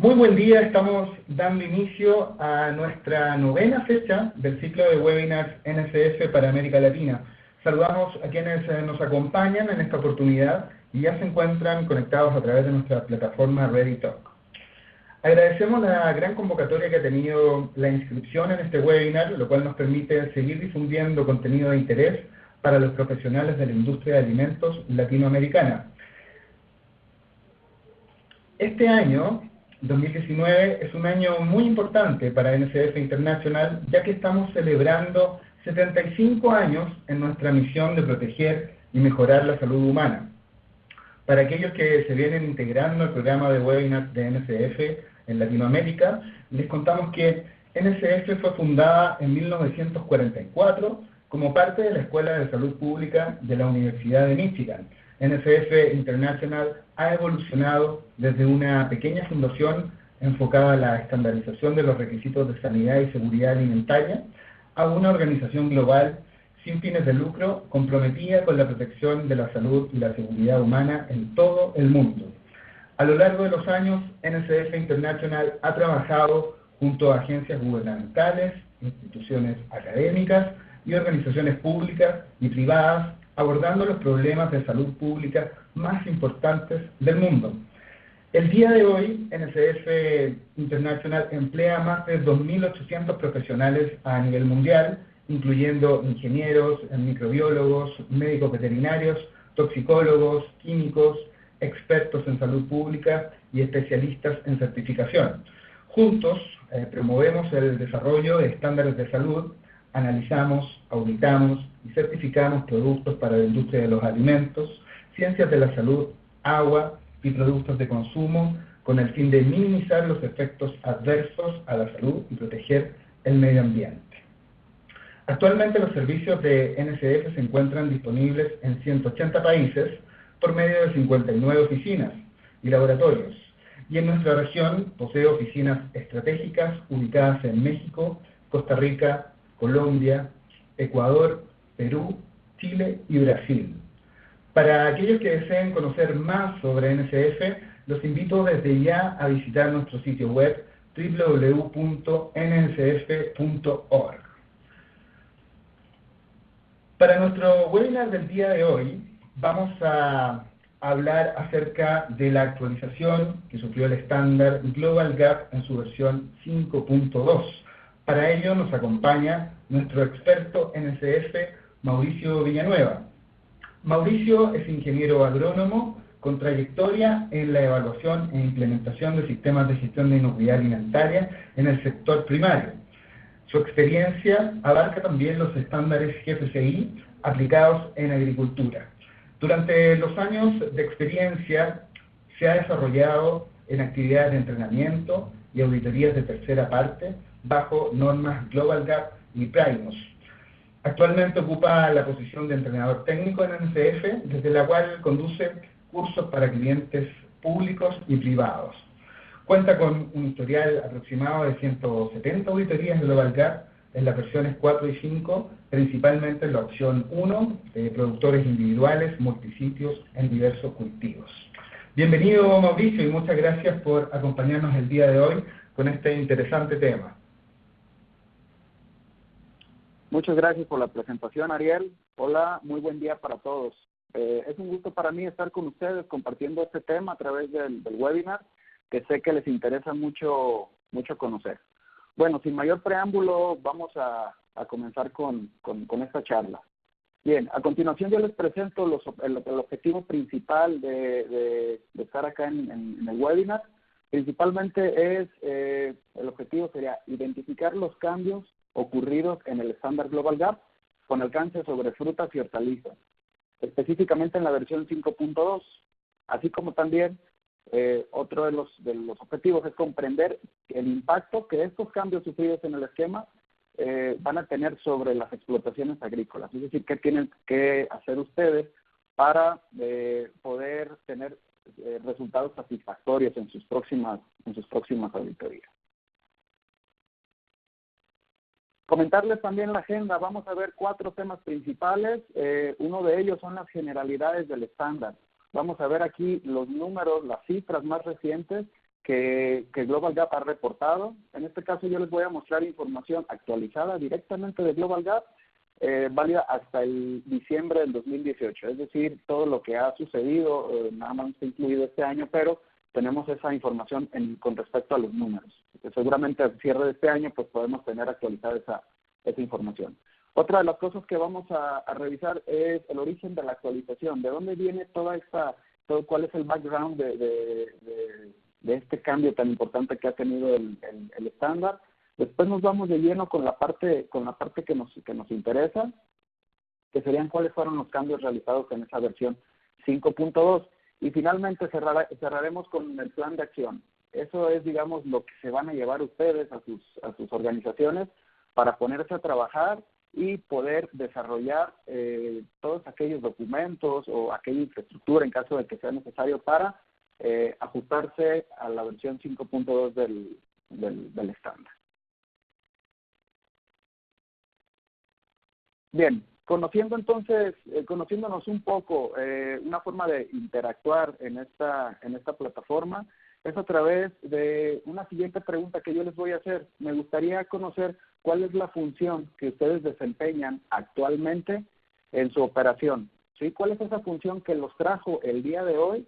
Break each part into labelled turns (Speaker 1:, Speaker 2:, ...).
Speaker 1: Muy buen día, estamos dando inicio a nuestra novena fecha del ciclo de webinars NSF para América Latina. Saludamos a quienes nos acompañan en esta oportunidad y ya se encuentran conectados a través de nuestra plataforma ReadyTalk. Agradecemos la gran convocatoria que ha tenido la inscripción en este webinar, lo cual nos permite seguir difundiendo contenido de interés para los profesionales de la industria de alimentos latinoamericana. Este año, 2019, es un año muy importante para NSF International, ya que estamos celebrando 75 años en nuestra misión de proteger y mejorar la salud humana. Para aquellos que se vienen integrando al programa de webinars de NSF en Latinoamérica, les contamos que NSF fue fundada en 1944 como parte de la Escuela de Salud Pública de la Universidad de Michigan. NSF International ha evolucionado desde una pequeña fundación enfocada a la estandarización de los requisitos de sanidad y seguridad alimentaria a una organización global sin fines de lucro comprometida con la protección de la salud y la seguridad humana en todo el mundo. A lo largo de los años, NSF International ha trabajado junto a agencias gubernamentales, instituciones académicas y organizaciones públicas y privadas abordando los problemas de salud pública más importantes del mundo. El día de hoy, NSF International emplea más de 2.800 profesionales a nivel mundial, incluyendo ingenieros, microbiólogos, médicos veterinarios, toxicólogos, químicos, expertos en salud pública y especialistas en certificación. Juntos promovemos el desarrollo de estándares de salud, analizamos, auditamos y certificamos productos para la industria de los alimentos, ciencias de la salud, agua y productos de consumo, con el fin de minimizar los efectos adversos a la salud y proteger el medio ambiente. Actualmente los servicios de NSF se encuentran disponibles en 180 países por medio de 59 oficinas y laboratorios, y en nuestra región posee oficinas estratégicas ubicadas en México, Costa Rica, Colombia, Ecuador, Perú, Chile y Brasil. Para aquellos que deseen conocer más sobre NSF, los invito desde ya a visitar nuestro sitio web www.nsf.org. Para nuestro webinar del día de hoy, vamos a hablar acerca de la actualización que sufrió el estándar Global Gap en su versión 5.2. Para ello nos acompaña nuestro experto NSF, Mauricio Villanueva. Mauricio es ingeniero agrónomo con trayectoria en la evaluación e implementación de sistemas de gestión de inocuidad alimentaria en el sector primario. Su experiencia abarca también los estándares GFCI aplicados en agricultura. Durante los años de experiencia se ha desarrollado en actividades de entrenamiento y auditorías de tercera parte bajo normas Global Gap y Primus. Actualmente ocupa la posición de entrenador técnico en NSF, desde la cual conduce cursos para clientes públicos y privados. Cuenta con un historial aproximado de 170 auditorías de Global Gap en las versiones 4 y 5, principalmente en la opción 1 de productores individuales, multisitios en diversos cultivos. Bienvenido, Mauricio, y muchas gracias por acompañarnos el día de hoy con este interesante tema.
Speaker 2: Muchas gracias por la presentación, Ariel. Hola, muy buen día para todos. Es un gusto para mí estar con ustedes compartiendo este tema a través del webinar, que sé que les interesa mucho conocer. Bueno, sin mayor preámbulo, vamos a comenzar con esta charla. Bien, a continuación yo les presento el objetivo principal de estar acá en el webinar. Principalmente el objetivo sería identificar los cambios ocurridos en el estándar Global Gap con alcance sobre frutas y hortalizas, específicamente en la versión 5.2, así como también otro de los objetivos es comprender el impacto que estos cambios sufridos en el esquema van a tener sobre las explotaciones agrícolas, es decir, qué tienen que hacer ustedes para poder tener resultados satisfactorios en sus próximas auditorías. Comentarles también la agenda. Vamos a ver 4 temas principales. Uno de ellos son las generalidades del estándar. Vamos a ver aquí los números, las cifras más recientes que Global Gap ha reportado. En este caso yo les voy a mostrar información actualizada directamente de Global Gap, válida hasta el diciembre del 2018, es decir, todo lo que ha sucedido, nada más está incluido este año, pero tenemos esa información con respecto a los números. Seguramente al cierre de este año pues podemos tener actualizada esa información. Otra de las cosas que vamos a revisar es el origen de la actualización, de dónde viene cuál es el background de este cambio tan importante que ha tenido el estándar. Después nos vamos de lleno con la parte que nos interesa, que serían cuáles fueron los cambios realizados en esa versión 5.2. Y finalmente cerraremos con el plan de acción. Eso es, digamos, lo que se van a llevar ustedes a sus organizaciones para ponerse a trabajar y poder desarrollar todos aquellos documentos o aquella infraestructura en caso de que sea necesario para ajustarse a la versión 5.2 del estándar. Bien, conociéndonos un poco, una forma de interactuar en esta plataforma es a través de una siguiente pregunta que yo les voy a hacer. Me gustaría conocer cuál es la función que ustedes desempeñan actualmente en su operación, ¿sí? ¿Cuál es esa función que los trajo el día de hoy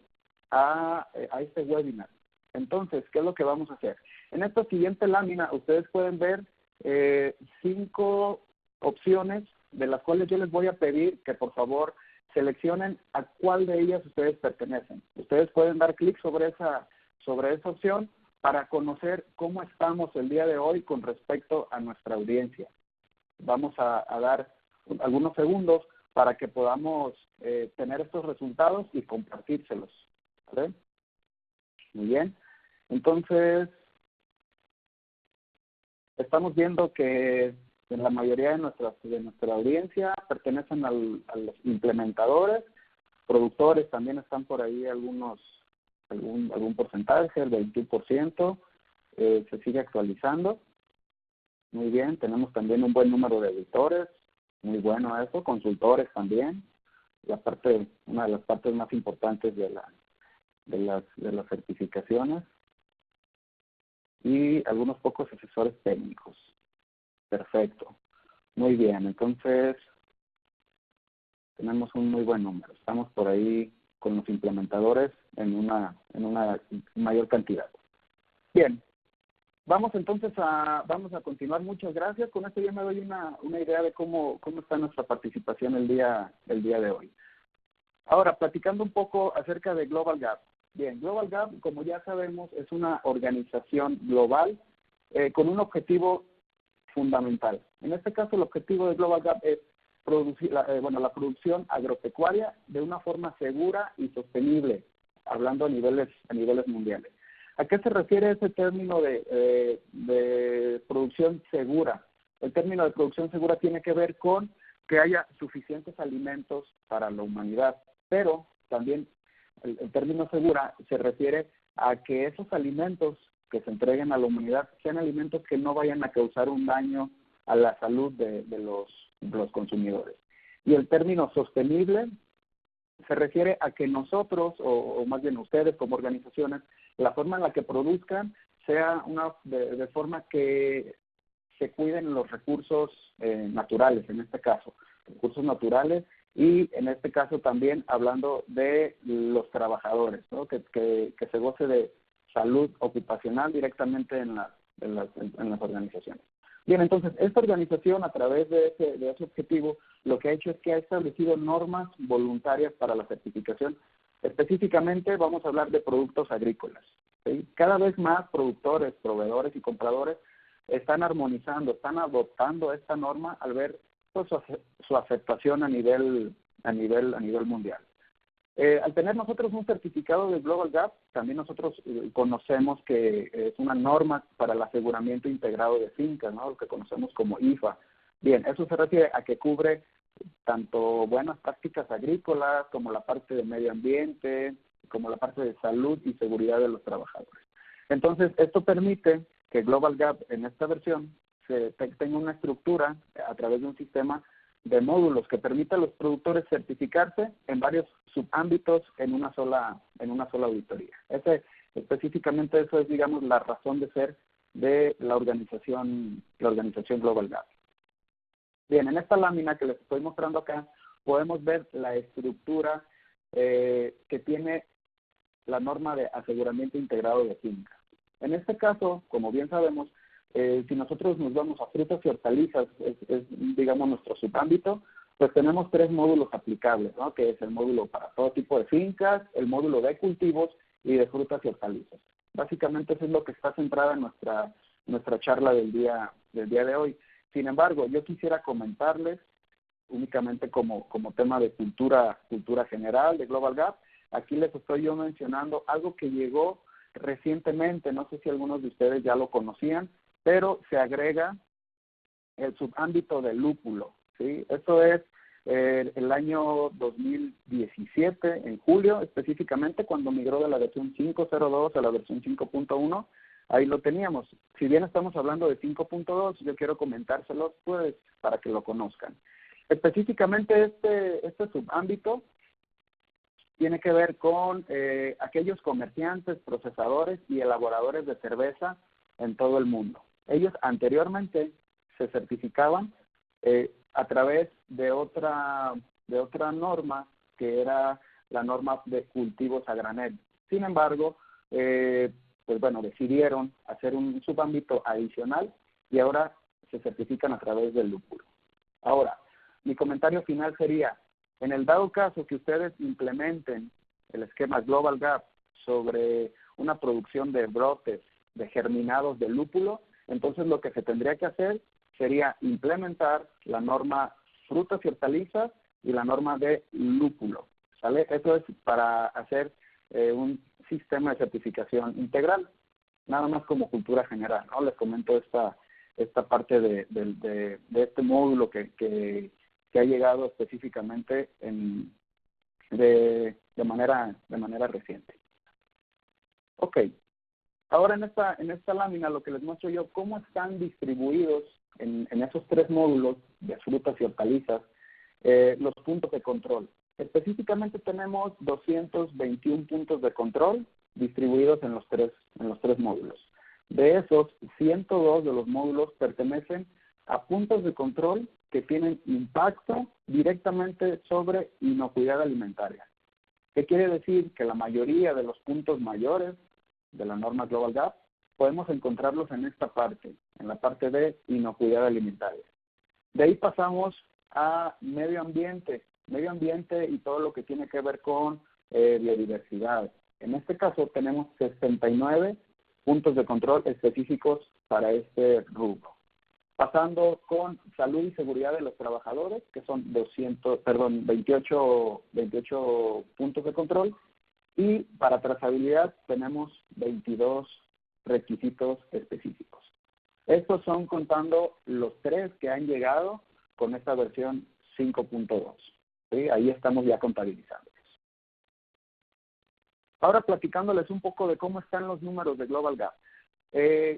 Speaker 2: a este webinar? Entonces, ¿qué es lo que vamos a hacer? En esta siguiente lámina ustedes pueden ver 5 opciones de las cuales yo les voy a pedir que por favor seleccionen a cuál de ellas ustedes pertenecen. Ustedes pueden dar clic sobre esa opción para conocer cómo estamos el día de hoy con respecto a nuestra audiencia. Vamos a dar algunos segundos para que podamos tener estos resultados y compartírselos, ¿vale? Muy bien. Entonces, estamos viendo que la mayoría de nuestra audiencia pertenecen a los implementadores, productores también están por ahí algún porcentaje, el 21%, se sigue actualizando. Muy bien, tenemos también un buen número de editores, muy bueno eso, consultores también, una de las partes más importantes de las certificaciones, y algunos pocos asesores técnicos. Perfecto. Muy bien, entonces tenemos un muy buen número. Estamos por ahí con los implementadores en una mayor cantidad. Bien, vamos a continuar. Muchas gracias. Con esto ya me doy una idea de cómo está nuestra participación el día de hoy. Ahora, platicando un poco acerca de Global Gap. Bien, Global Gap, como ya sabemos, es una organización global con un objetivo fundamental. En este caso, el objetivo de Global Gap es la producción agropecuaria de una forma segura y sostenible, hablando a niveles mundiales. ¿A qué se refiere ese término de producción segura? El término de producción segura tiene que ver con que haya suficientes alimentos para la humanidad, pero también el término segura se refiere a que esos alimentos que se entreguen a la humanidad sean alimentos que no vayan a causar un daño a la salud de los consumidores. Y el término sostenible se refiere a que nosotros, o más bien ustedes como organizaciones, la forma en la que produzcan sea de forma que se cuiden los recursos naturales, en este caso, recursos naturales, y en este caso también hablando de los trabajadores, ¿no? que se goce de salud ocupacional directamente en las organizaciones. Bien, entonces, esta organización, a través de ese objetivo, lo que ha hecho es que ha establecido normas voluntarias para la certificación. Específicamente, vamos a hablar de productos agrícolas, ¿sí? Cada vez más productores, proveedores y compradores están armonizando, están adoptando esta norma al ver pues, su aceptación a nivel mundial. Al tener nosotros un certificado de Global Gap, también nosotros conocemos que es una norma para el aseguramiento integrado de fincas, ¿no? Lo que conocemos como IFA. Bien, eso se refiere a que cubre tanto buenas prácticas agrícolas como la parte de medio ambiente, como la parte de salud y seguridad de los trabajadores. Entonces, esto permite que Global Gap en esta versión tenga una estructura a través de un sistema de módulos que permita a los productores certificarse en varios subámbitos en una sola auditoría. Ese Específicamente eso es, digamos, la razón de ser de la organización Global Gap. Bien, en esta lámina que les estoy mostrando acá, podemos ver la estructura que tiene la norma de aseguramiento integrado de fincas. En este caso, como bien sabemos, si nosotros nos vamos a frutas y hortalizas, es digamos, nuestro subámbito, pues tenemos 3 módulos aplicables, ¿no? Que es el módulo para todo tipo de fincas, el módulo de cultivos y de frutas y hortalizas. Básicamente eso es lo que está centrada en nuestra charla del día de hoy. Sin embargo, yo quisiera comentarles únicamente como tema de cultura general, de Global Gap. Aquí les estoy yo mencionando algo que llegó recientemente, no sé si algunos de ustedes ya lo conocían, pero se agrega el subámbito del lúpulo, ¿sí? Esto es el año 2017, en julio específicamente, cuando migró de la versión 5.02 a la versión 5.1, ahí lo teníamos. Si bien estamos hablando de 5.2, yo quiero comentárselos pues para que lo conozcan. Específicamente este subámbito tiene que ver con aquellos comerciantes, procesadores y elaboradores de cerveza en todo el mundo. Ellos anteriormente se certificaban a través de otra norma, que era la norma de cultivos a granel. Sin embargo, pues bueno, decidieron hacer un subámbito adicional y ahora se certifican a través del lúpulo. Ahora, mi comentario final sería, en el dado caso que ustedes implementen el esquema Global Gap sobre una producción de brotes, de germinados de lúpulo, entonces lo que se tendría que hacer sería implementar la norma frutas y hortalizas y la norma de lúpulo, ¿sale? Eso es para hacer un sistema de certificación integral, nada más como cultura general, ¿no? Les comento esta parte de este módulo que ha llegado específicamente de manera reciente. Ok, ahora en esta lámina lo que les muestro yo, cómo están distribuidos en esos 3 módulos de frutas y hortalizas los puntos de control. Específicamente tenemos 221 puntos de control distribuidos en los tres módulos. De esos, 102 de los módulos pertenecen a puntos de control que tienen impacto directamente sobre inocuidad alimentaria. ¿Qué quiere decir? Que la mayoría de los puntos mayores de la norma Global Gap podemos encontrarlos en esta parte, en la parte de inocuidad alimentaria. De ahí pasamos a medio ambiente y todo lo que tiene que ver con biodiversidad. En este caso tenemos 69 puntos de control específicos para este rubro. Pasando con salud y seguridad de los trabajadores, que son 28 puntos de control, y para trazabilidad tenemos 22 requisitos específicos. Estos son contando los 3 que han llegado con esta versión 5.2. ¿Sí? Ahí estamos ya contabilizándolos. Ahora platicándoles un poco de cómo están los números de Global Gap.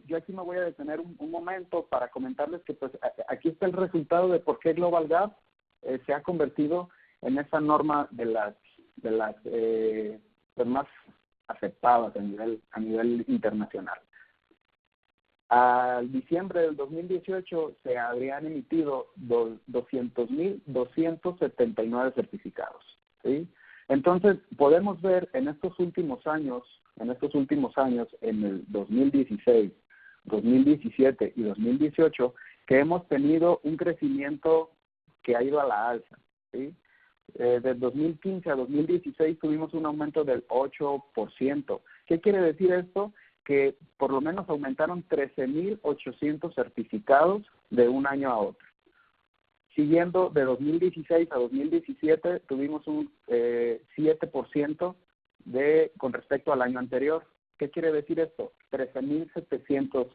Speaker 2: Yo aquí me voy a detener un momento para comentarles que pues aquí está el resultado de por qué Global Gap se ha convertido en esa norma de las más aceptadas a nivel internacional. Al diciembre del 2018 se habrían emitido 200.279 certificados, ¿sí? Entonces, podemos ver en estos últimos años, en el 2016, 2017 y 2018, que hemos tenido un crecimiento que ha ido a la alza, ¿sí? De 2015 a 2016 tuvimos un aumento del 8%. ¿Qué quiere decir esto? Que por lo menos aumentaron 13.800 certificados de un año a otro. Siguiendo de 2016 a 2017 tuvimos un 7% con respecto al año anterior. ¿Qué quiere decir esto? 13.700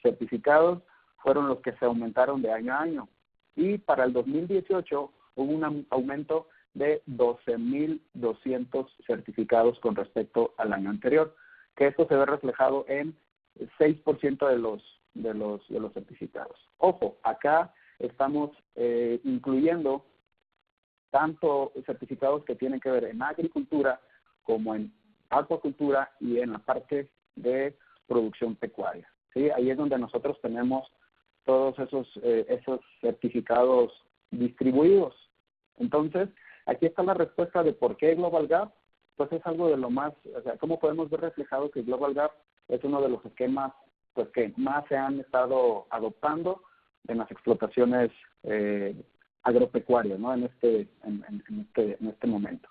Speaker 2: certificados fueron los que se aumentaron de año a año. Y para el 2018 hubo un aumento de 12.200 certificados con respecto al año anterior, que esto se ve reflejado en 6% de los certificados. Ojo, acá estamos incluyendo tanto certificados que tienen que ver en agricultura como en acuacultura y en la parte de producción pecuaria, ¿sí? Ahí es donde nosotros tenemos todos esos certificados distribuidos. Entonces, aquí está la respuesta de por qué Global Gap. Pues es algo de lo más, o sea, cómo podemos ver reflejado que Global Gap es uno de los esquemas pues que más se han estado adoptando en las explotaciones agropecuarias, ¿no? En este momento.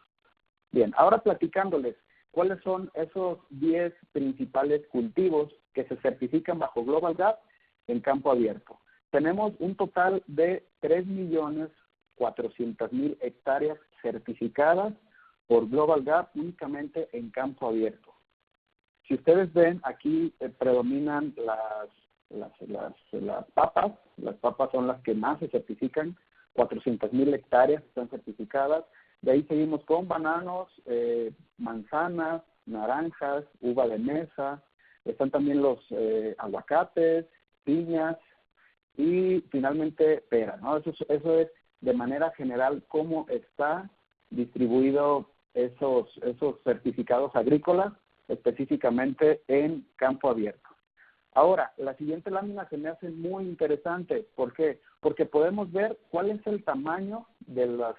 Speaker 2: Bien, ahora platicándoles cuáles son esos 10 principales cultivos que se certifican bajo Global Gap en campo abierto. Tenemos un total de 3.400.000 hectáreas certificadas por Global Gap únicamente en campo abierto. Si ustedes ven, aquí predominan las papas. Las papas son las que más se certifican, 400.000 hectáreas están certificadas. De ahí seguimos con bananos, manzanas, naranjas, uva de mesa, están también los aguacates, piñas y finalmente pera, ¿no? Eso es de manera general cómo está distribuido esos certificados agrícolas específicamente en campo abierto. Ahora, la siguiente lámina se me hace muy interesante. ¿Por qué? Porque podemos ver cuál es el tamaño de los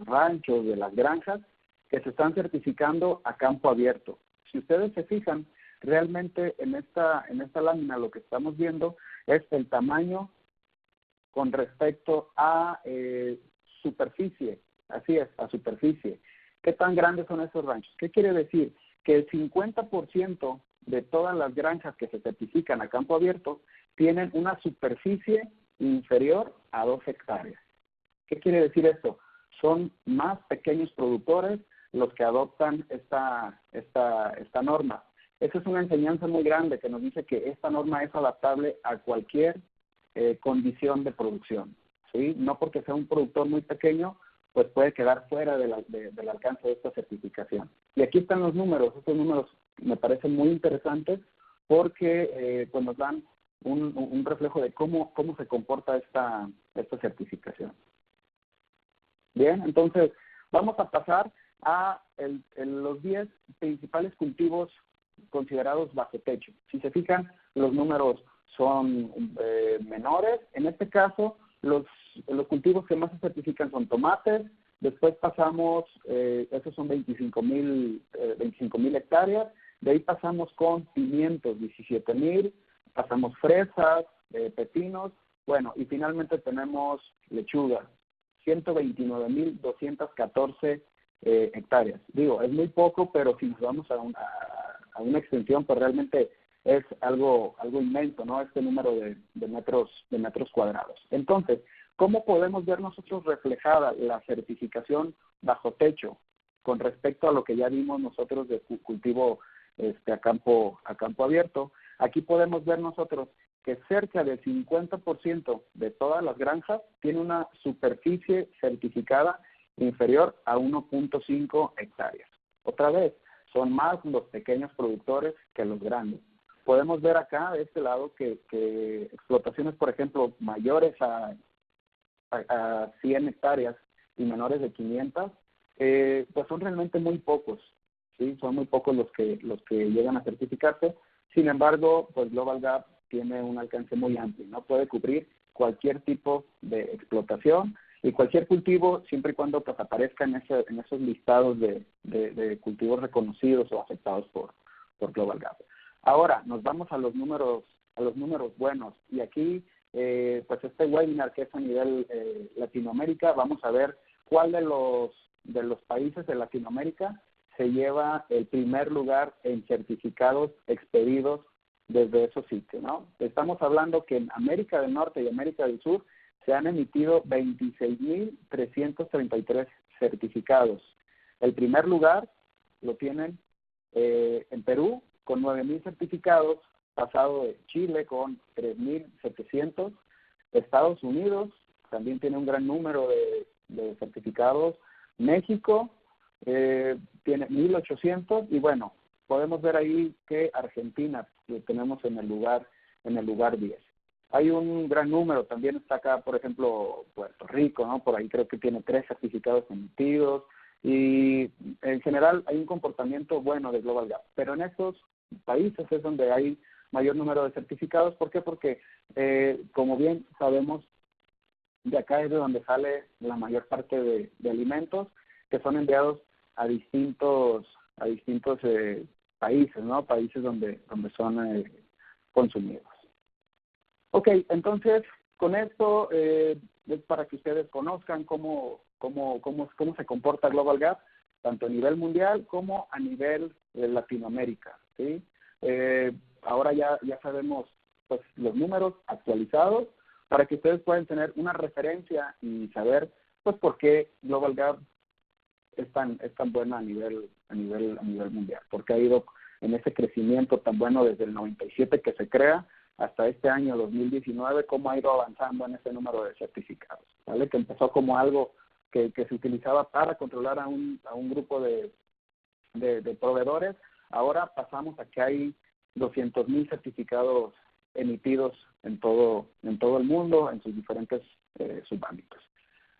Speaker 2: ranchos, de las granjas que se están certificando a campo abierto. Si ustedes se fijan, realmente en esta lámina lo que estamos viendo es el tamaño con respecto a superficie. Así es, a superficie. ¿Qué tan grandes son esos ranchos? ¿Qué quiere decir? Que el 50% de todas las granjas que se certifican a campo abierto tienen una superficie inferior a 2 hectáreas. ¿Qué quiere decir esto? Son más pequeños productores los que adoptan esta norma. Esa es una enseñanza muy grande que nos dice que esta norma es adaptable a cualquier condición de producción, ¿sí? No porque sea un productor muy pequeño, pues puede quedar fuera del alcance de esta certificación. Y aquí están los números. Estos números me parecen muy interesantes porque pues nos dan un reflejo de cómo se comporta esta certificación. Bien, entonces vamos a pasar a los 10 principales cultivos considerados bajo techo. Si se fijan, los números son menores. En este caso, los cultivos que más se certifican son tomates. Después pasamos, esos son 25,000 hectáreas. De ahí pasamos con pimientos, 17,000. Pasamos fresas, pepinos. Bueno, y finalmente tenemos lechuga, 129,214 hectáreas. Digo, es muy poco, pero si nos vamos a una extensión, pues realmente es algo inmenso, ¿no? Este número de metros cuadrados. Entonces, ¿cómo podemos ver nosotros reflejada la certificación bajo techo con respecto a lo que ya vimos nosotros de cultivo a campo abierto? Aquí podemos ver nosotros que cerca del 50% de todas las granjas tiene una superficie certificada inferior a 1.5 hectáreas. Otra vez, son más los pequeños productores que los grandes. Podemos ver acá de este lado que explotaciones, por ejemplo, mayores a 100 hectáreas y menores de 500, pues son realmente muy pocos, ¿sí? Son muy pocos los que llegan a certificarse. Sin embargo, pues Global Gap tiene un alcance muy amplio, ¿no? Puede cubrir cualquier tipo de explotación y cualquier cultivo, siempre y cuando pues aparezca en esos listados de cultivos reconocidos o aceptados por Global Gap. Ahora, nos vamos a los números buenos. Y aquí, pues este webinar que es a nivel Latinoamérica, vamos a ver cuál de los países de Latinoamérica se lleva el primer lugar en certificados expedidos desde esos sitios, ¿no? Estamos hablando que en América del Norte y América del Sur se han emitido 26,333 certificados. El primer lugar lo tienen en Perú con 9,000 certificados, pasado de Chile con 3,700, Estados Unidos también tiene un gran número de certificados, México tiene 1,800 y bueno, podemos ver ahí que Argentina lo tenemos en el lugar 10. Hay un gran número, también está acá, por ejemplo, Puerto Rico, ¿no? Por ahí creo que tiene 3 certificados emitidos, y en general hay un comportamiento bueno de Global Gap, pero en estos países es donde hay mayor número de certificados. ¿Por qué? Porque, como bien sabemos, de acá es de donde sale la mayor parte de alimentos que son enviados a distintos países, ¿no? Países donde son consumidos. Ok, entonces, con esto, es para que ustedes conozcan cómo se comporta Global Gap, tanto a nivel mundial como a nivel de Latinoamérica, ¿sí? Ahora ya sabemos, pues, los números actualizados para que ustedes puedan tener una referencia y saber, pues, por qué Global Gap es tan buena a nivel mundial, porque ha ido en ese crecimiento tan bueno desde el 97 que se crea hasta este año 2019, cómo ha ido avanzando en ese número de certificados, ¿vale? Que empezó como algo que se utilizaba para controlar a un grupo de proveedores. Ahora pasamos a que hay 200,000 certificados emitidos en todo el mundo, en sus diferentes subámbitos.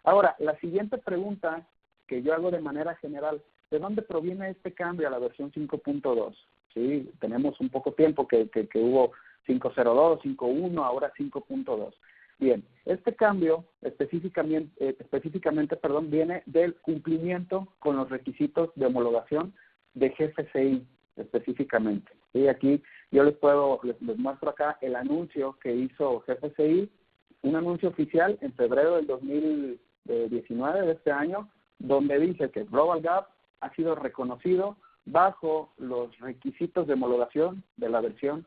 Speaker 2: Ahora, la siguiente pregunta que yo hago de manera general, ¿de dónde proviene este cambio a la versión 5.2? ¿Sí? Tenemos un poco tiempo que hubo 5.02, 5.1, ahora 5.2. Bien, este cambio específicamente, viene del cumplimiento con los requisitos de homologación de GFCI específicamente. ¿Sí? Aquí yo les muestro acá el anuncio que hizo GFCI, un anuncio oficial en febrero del 2019 de este año, donde dice que Global Gap ha sido reconocido bajo los requisitos de homologación de la versión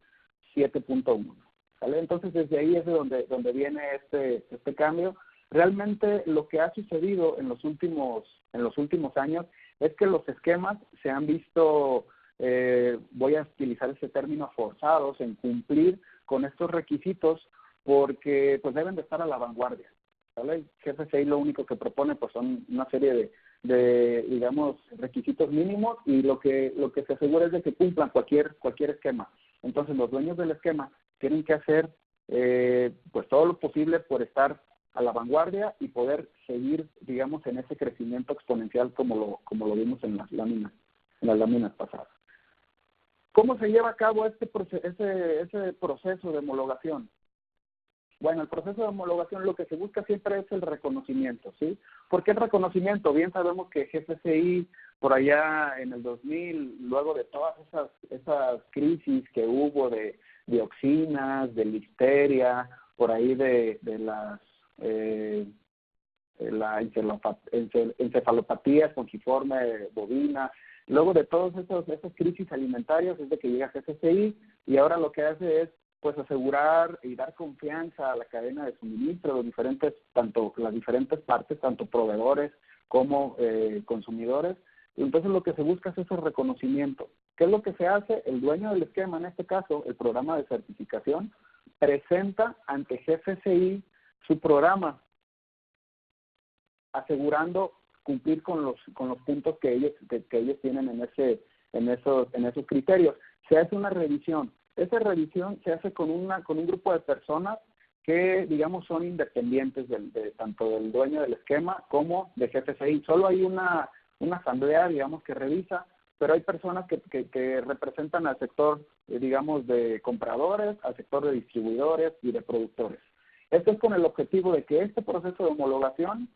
Speaker 2: 7.1. ¿Vale? Entonces, desde ahí es de donde viene este cambio. Realmente lo que ha sucedido en los últimos años es que los esquemas se han visto, voy a utilizar ese término, forzados en cumplir con estos requisitos porque pues deben de estar a la vanguardia. ¿Vale? GFCI lo único que propone pues son una serie de digamos, requisitos mínimos, y lo que se asegura es de que cumplan cualquier esquema. Entonces, los dueños del esquema tienen que hacer pues todo lo posible por estar a la vanguardia y poder seguir, digamos, en ese crecimiento exponencial como lo vimos en las láminas pasadas. ¿Cómo se lleva a cabo ese proceso de homologación? Bueno, el proceso de homologación lo que se busca siempre es el reconocimiento, ¿sí? ¿Por qué el reconocimiento? Bien sabemos que GFCI, por allá en el 2000, luego de todas esas crisis que hubo de dioxinas, de listeria, por ahí de la encefalopatía espongiforme bovina, luego de todas esas crisis alimentarias es de que llega GFCI, y ahora lo que hace es pues asegurar y dar confianza a la cadena de suministro, las diferentes partes, tanto proveedores como consumidores. Y entonces lo que se busca es ese reconocimiento. ¿Qué es lo que se hace? El dueño del esquema, en este caso, el programa de certificación, presenta ante GFCI su programa, asegurando cumplir con los puntos que ellos tienen en esos criterios. Se hace una revisión. Esa revisión se hace con un grupo de personas que, digamos, son independientes tanto del dueño del esquema como de GFCI. Solo hay una asamblea, digamos, que revisa, pero hay personas que representan al sector, digamos, de compradores, al sector de distribuidores y de productores. Esto es con el objetivo de que este proceso de homologación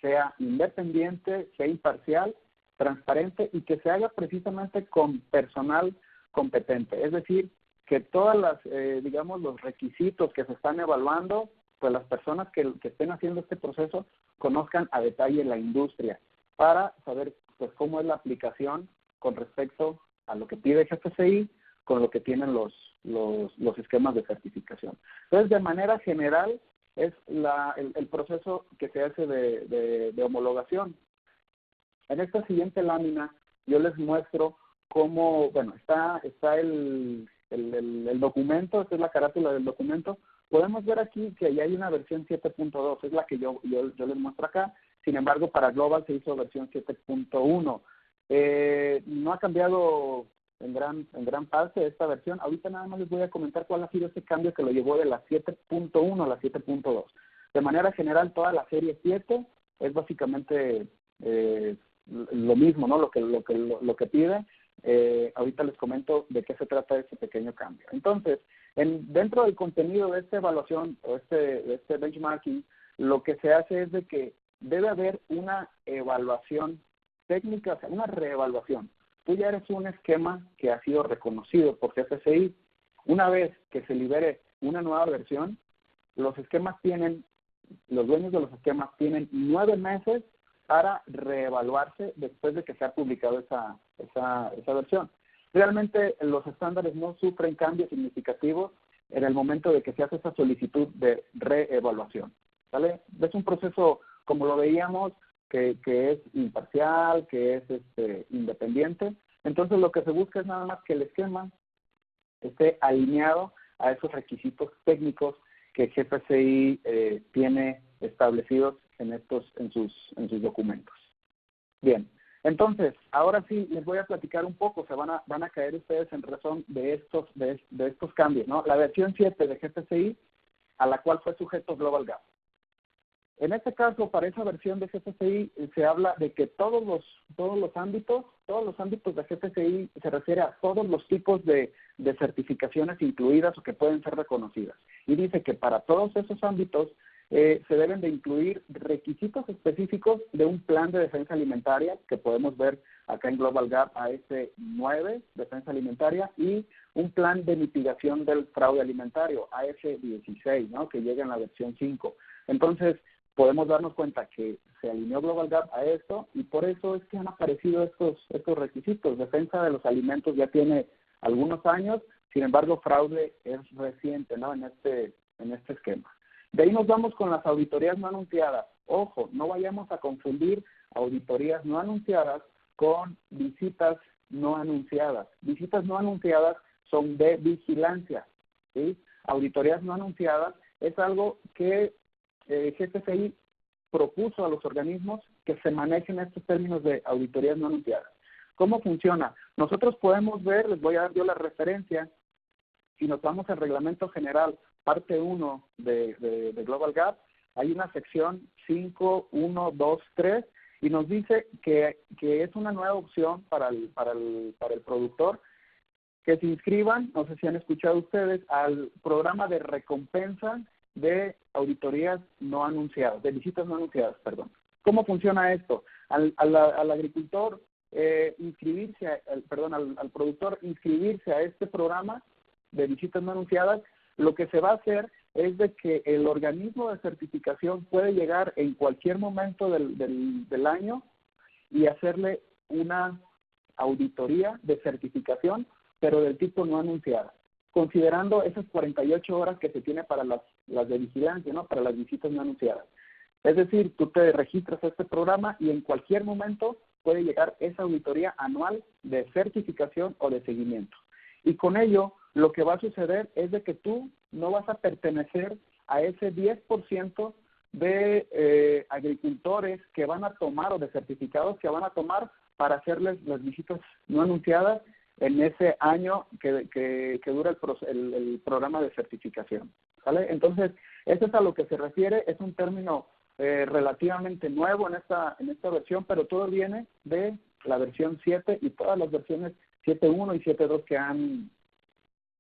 Speaker 2: sea independiente, sea imparcial, transparente, y que se haga precisamente con personal competente. Es decir, que todas digamos, los requisitos que se están evaluando, pues las personas que estén haciendo este proceso conozcan a detalle la industria para saber pues cómo es la aplicación con respecto a lo que pide GFCI con lo que tienen los esquemas de certificación. Entonces, de manera general, es el proceso que se hace de homologación. En esta siguiente lámina yo les muestro cómo, bueno, está el documento, esta es la carátula del documento. Podemos ver aquí que ya hay una versión 7.2, es la que yo les muestro acá. Sin embargo, para Global se hizo versión 7.1. No ha cambiado en gran parte esta versión. Ahorita nada más les voy a comentar cuál ha sido ese cambio que lo llevó de la 7.1 a la 7.2. De manera general, toda la serie 7 es básicamente lo mismo, ¿no? Lo que pide. Ahorita les comento de qué se trata ese pequeño cambio. Entonces, dentro del contenido de esta evaluación o de este benchmarking, lo que se hace es de que debe haber una evaluación técnica, o sea, una reevaluación. Tú ya eres un esquema que ha sido reconocido por GFCI. Una vez que se libere una nueva versión, los dueños de los esquemas tienen 9 meses para reevaluarse después de que se ha publicado esa versión. Realmente los estándares no sufren cambios significativos en el momento de que se hace esa solicitud de reevaluación, ¿vale? Es un proceso, como lo veíamos, que es imparcial, que es independiente. Entonces lo que se busca es nada más que el esquema esté alineado a esos requisitos técnicos que GFCI tiene establecidos en sus documentos. Bien, entonces, ahora sí les voy a platicar un poco, van a caer ustedes en razón de estos cambios, ¿no? La versión 7 de GFCI, a la cual fue sujeto Global Gap. En este caso, para esa versión de GFCI, se habla de que todos los ámbitos de GFCI se refiere a todos los tipos de certificaciones incluidas o que pueden ser reconocidas. Y dice que para todos esos ámbitos se deben de incluir requisitos específicos de un plan de defensa alimentaria, que podemos ver acá en Global Gap AS9, defensa alimentaria, y un plan de mitigación del fraude alimentario, AS16, ¿no? Que llega en la versión 5. Entonces, podemos darnos cuenta que se alineó Global Gap a esto y por eso es que han aparecido estos requisitos. Defensa de los alimentos ya tiene algunos años, sin embargo, fraude es reciente, ¿no? En este esquema. De ahí nos vamos con las auditorías no anunciadas. Ojo, no vayamos a confundir auditorías no anunciadas con visitas no anunciadas. Visitas no anunciadas son de vigilancia, ¿sí? Auditorías no anunciadas es algo que GFCI propuso a los organismos que se manejen estos términos de auditorías no anunciadas. ¿Cómo funciona? Nosotros podemos ver, les voy a dar yo la referencia, si nos vamos al Reglamento General, parte 1 de Global Gap, hay una sección 5.1.2.3 y nos dice que es una nueva opción para el productor que se inscriban, no sé si han escuchado ustedes, al programa de recompensa de auditorías no anunciadas, de visitas no anunciadas, perdón. ¿Cómo funciona esto? Al agricultor al productor inscribirse a este programa de visitas no anunciadas, lo que se va a hacer es de que el organismo de certificación puede llegar en cualquier momento del año y hacerle una auditoría de certificación, pero del tipo no anunciada, considerando esas 48 horas que se tiene para las de vigilancia, ¿no? Para las visitas no anunciadas. Es decir, tú te registras a este programa y en cualquier momento puede llegar esa auditoría anual de certificación o de seguimiento. Y con ello, lo que va a suceder es de que tú no vas a pertenecer a ese 10% de agricultores que van a tomar o de certificados que van a tomar para hacerles las visitas no anunciadas en ese año que dura el programa de certificación, ¿vale? Entonces, eso es a lo que se refiere, es un término relativamente nuevo en esta versión, pero todo viene de la versión 7 y todas las versiones 7.1 y 7.2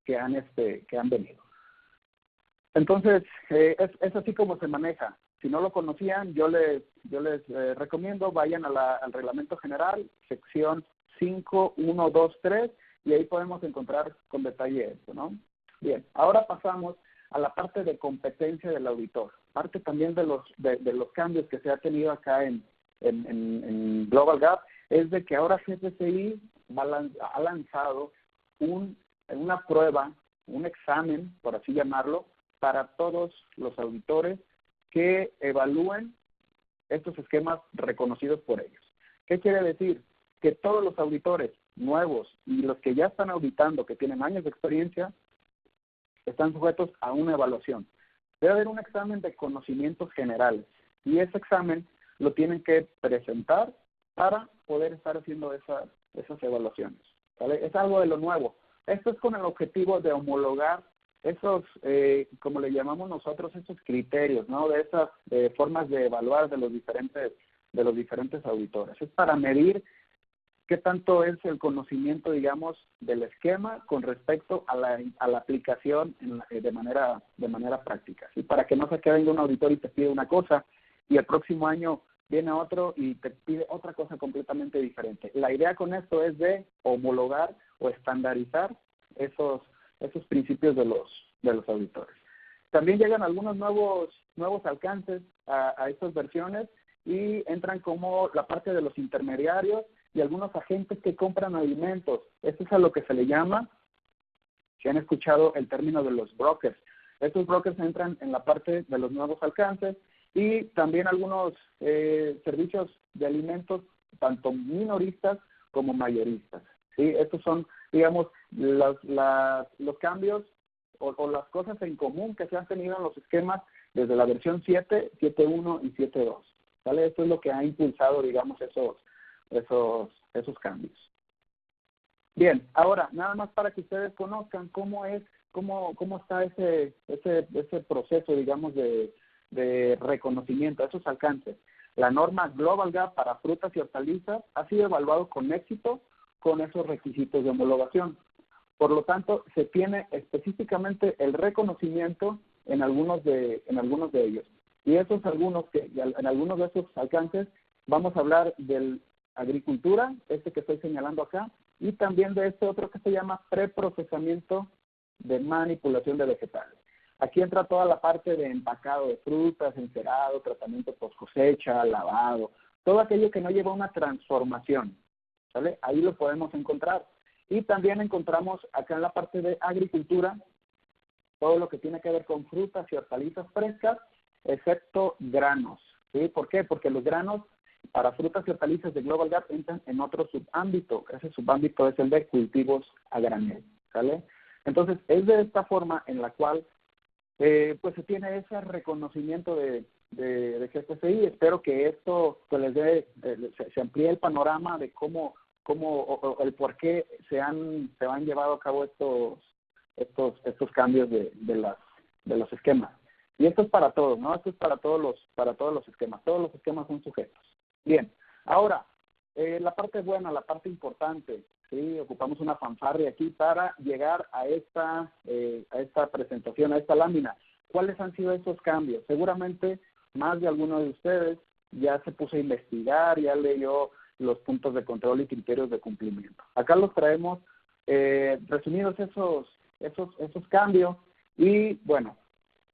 Speaker 2: que han venido. Entonces, es así como se maneja. Si no lo conocían, yo les recomiendo, vayan al Reglamento General, sección 5.1.2.3, y ahí podemos encontrar con detalle esto, ¿no? Bien, ahora pasamos a la parte de competencia del auditor. Parte también de los cambios que se ha tenido acá en Global Gap es de que ahora GFCI ha lanzado una prueba, un examen, por así llamarlo, para todos los auditores que evalúen estos esquemas reconocidos por ellos. ¿Qué quiere decir? Que todos los auditores nuevos y los que ya están auditando, que tienen años de experiencia, están sujetos a una evaluación. Debe haber un examen de conocimientos generales y ese examen lo tienen que presentar para poder estar haciendo esas evaluaciones, ¿vale? Es algo de lo nuevo. Esto es con el objetivo de homologar esos, como le llamamos nosotros, esos criterios, ¿no? De esas formas de evaluar de los diferentes los diferentes auditores. Es para medir qué tanto es el conocimiento, digamos, del esquema con respecto a la aplicación de manera práctica, ¿sí? Para que no se quede un auditor y te pide una cosa y el próximo año viene otro y te pide otra cosa completamente diferente. La idea con esto es de homologar o estandarizar esos principios de los auditores. También llegan algunos nuevos alcances a estas versiones y entran como la parte de los intermediarios y algunos agentes que compran alimentos. Esto es a lo que se le llama, si han escuchado el término de los brokers. Estos brokers entran en la parte de los nuevos alcances y también algunos servicios de alimentos, tanto minoristas como mayoristas, ¿sí? Estos son, digamos, los cambios o las cosas en común que se han tenido en los esquemas desde la versión 7, 7.1 y 7.2. ¿Vale? Esto es lo que ha impulsado, digamos, esos cambios. Bien, ahora, nada más para que ustedes conozcan cómo está ese proceso, digamos, de reconocimiento, esos alcances. La norma Global Gap para frutas y hortalizas ha sido evaluado con éxito con esos requisitos de homologación. Por lo tanto, se tiene específicamente el reconocimiento en algunos de ellos. Y en algunos de esos alcances vamos a hablar del agricultura, que estoy señalando acá, y también de este otro que se llama preprocesamiento de manipulación de vegetales. Aquí entra toda la parte de empacado de frutas, encerado, tratamiento post cosecha, lavado, todo aquello que no lleva una transformación, ¿sale? Ahí lo podemos encontrar. Y también encontramos acá en la parte de agricultura todo lo que tiene que ver con frutas y hortalizas frescas, excepto granos, ¿sí? ¿Por qué? Porque los granos para frutas y hortalizas de Global Gap entran en otro subámbito. Ese subámbito es el de cultivos a granel, ¿sale? Entonces, es de esta forma en la cual pues se tiene ese reconocimiento de GPCI. Espero que esto pues, les dé, se amplíe el panorama de cómo el por qué se han llevado a cabo estos cambios de los esquemas. Y esto es para todos, ¿no? Esto es para todos los esquemas. Todos los esquemas son sujetos. Bien, ahora, la parte buena, la parte importante, ¿sí? Ocupamos una fanfarria aquí para llegar a esta presentación, a esta lámina. ¿Cuáles han sido esos cambios? Seguramente más de alguno de ustedes ya se puso a investigar, ya leyó los puntos de control y criterios de cumplimiento. Acá los traemos resumidos esos cambios y, bueno,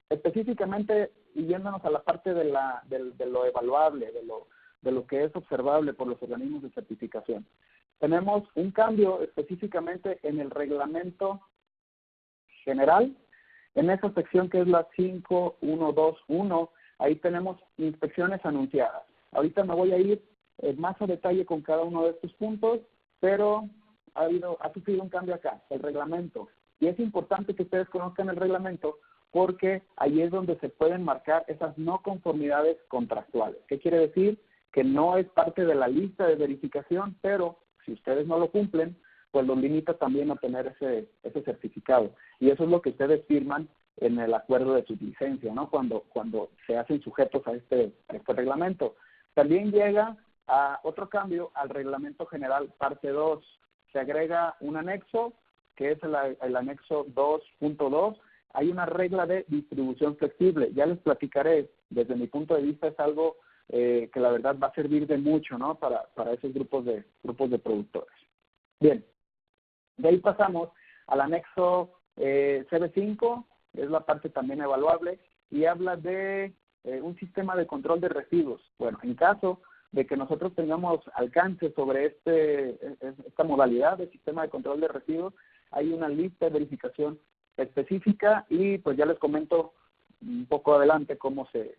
Speaker 2: específicamente yéndonos a la parte de lo evaluable, de lo que es observable por los organismos de certificación. Tenemos un cambio específicamente en el reglamento general, en esa sección que es la 5121, ahí tenemos inspecciones anunciadas. Ahorita me voy a ir más a detalle con cada uno de estos puntos, pero ha sufrido un cambio acá, el reglamento. Y es importante que ustedes conozcan el reglamento porque ahí es donde se pueden marcar esas no conformidades contractuales. ¿Qué quiere decir? Que no es parte de la lista de verificación, pero si ustedes no lo cumplen, pues los limita también a tener ese certificado. Y eso es lo que ustedes firman en el acuerdo de sublicencia, ¿no? Cuando se hacen sujetos a este reglamento. También llega a otro cambio al reglamento general parte 2. Se agrega un anexo, que es el anexo 2.2. Hay una regla de distribución flexible. Ya les platicaré, desde mi punto de vista es algo que la verdad va a servir de mucho, ¿no? Para esos grupos de productores. Bien, de ahí pasamos al anexo CB5, es la parte también evaluable, y habla de un sistema de control de residuos. Bueno, en caso de que nosotros tengamos alcance sobre esta modalidad de sistema de control de residuos, hay una lista de verificación específica y pues ya les comento un poco adelante cómo se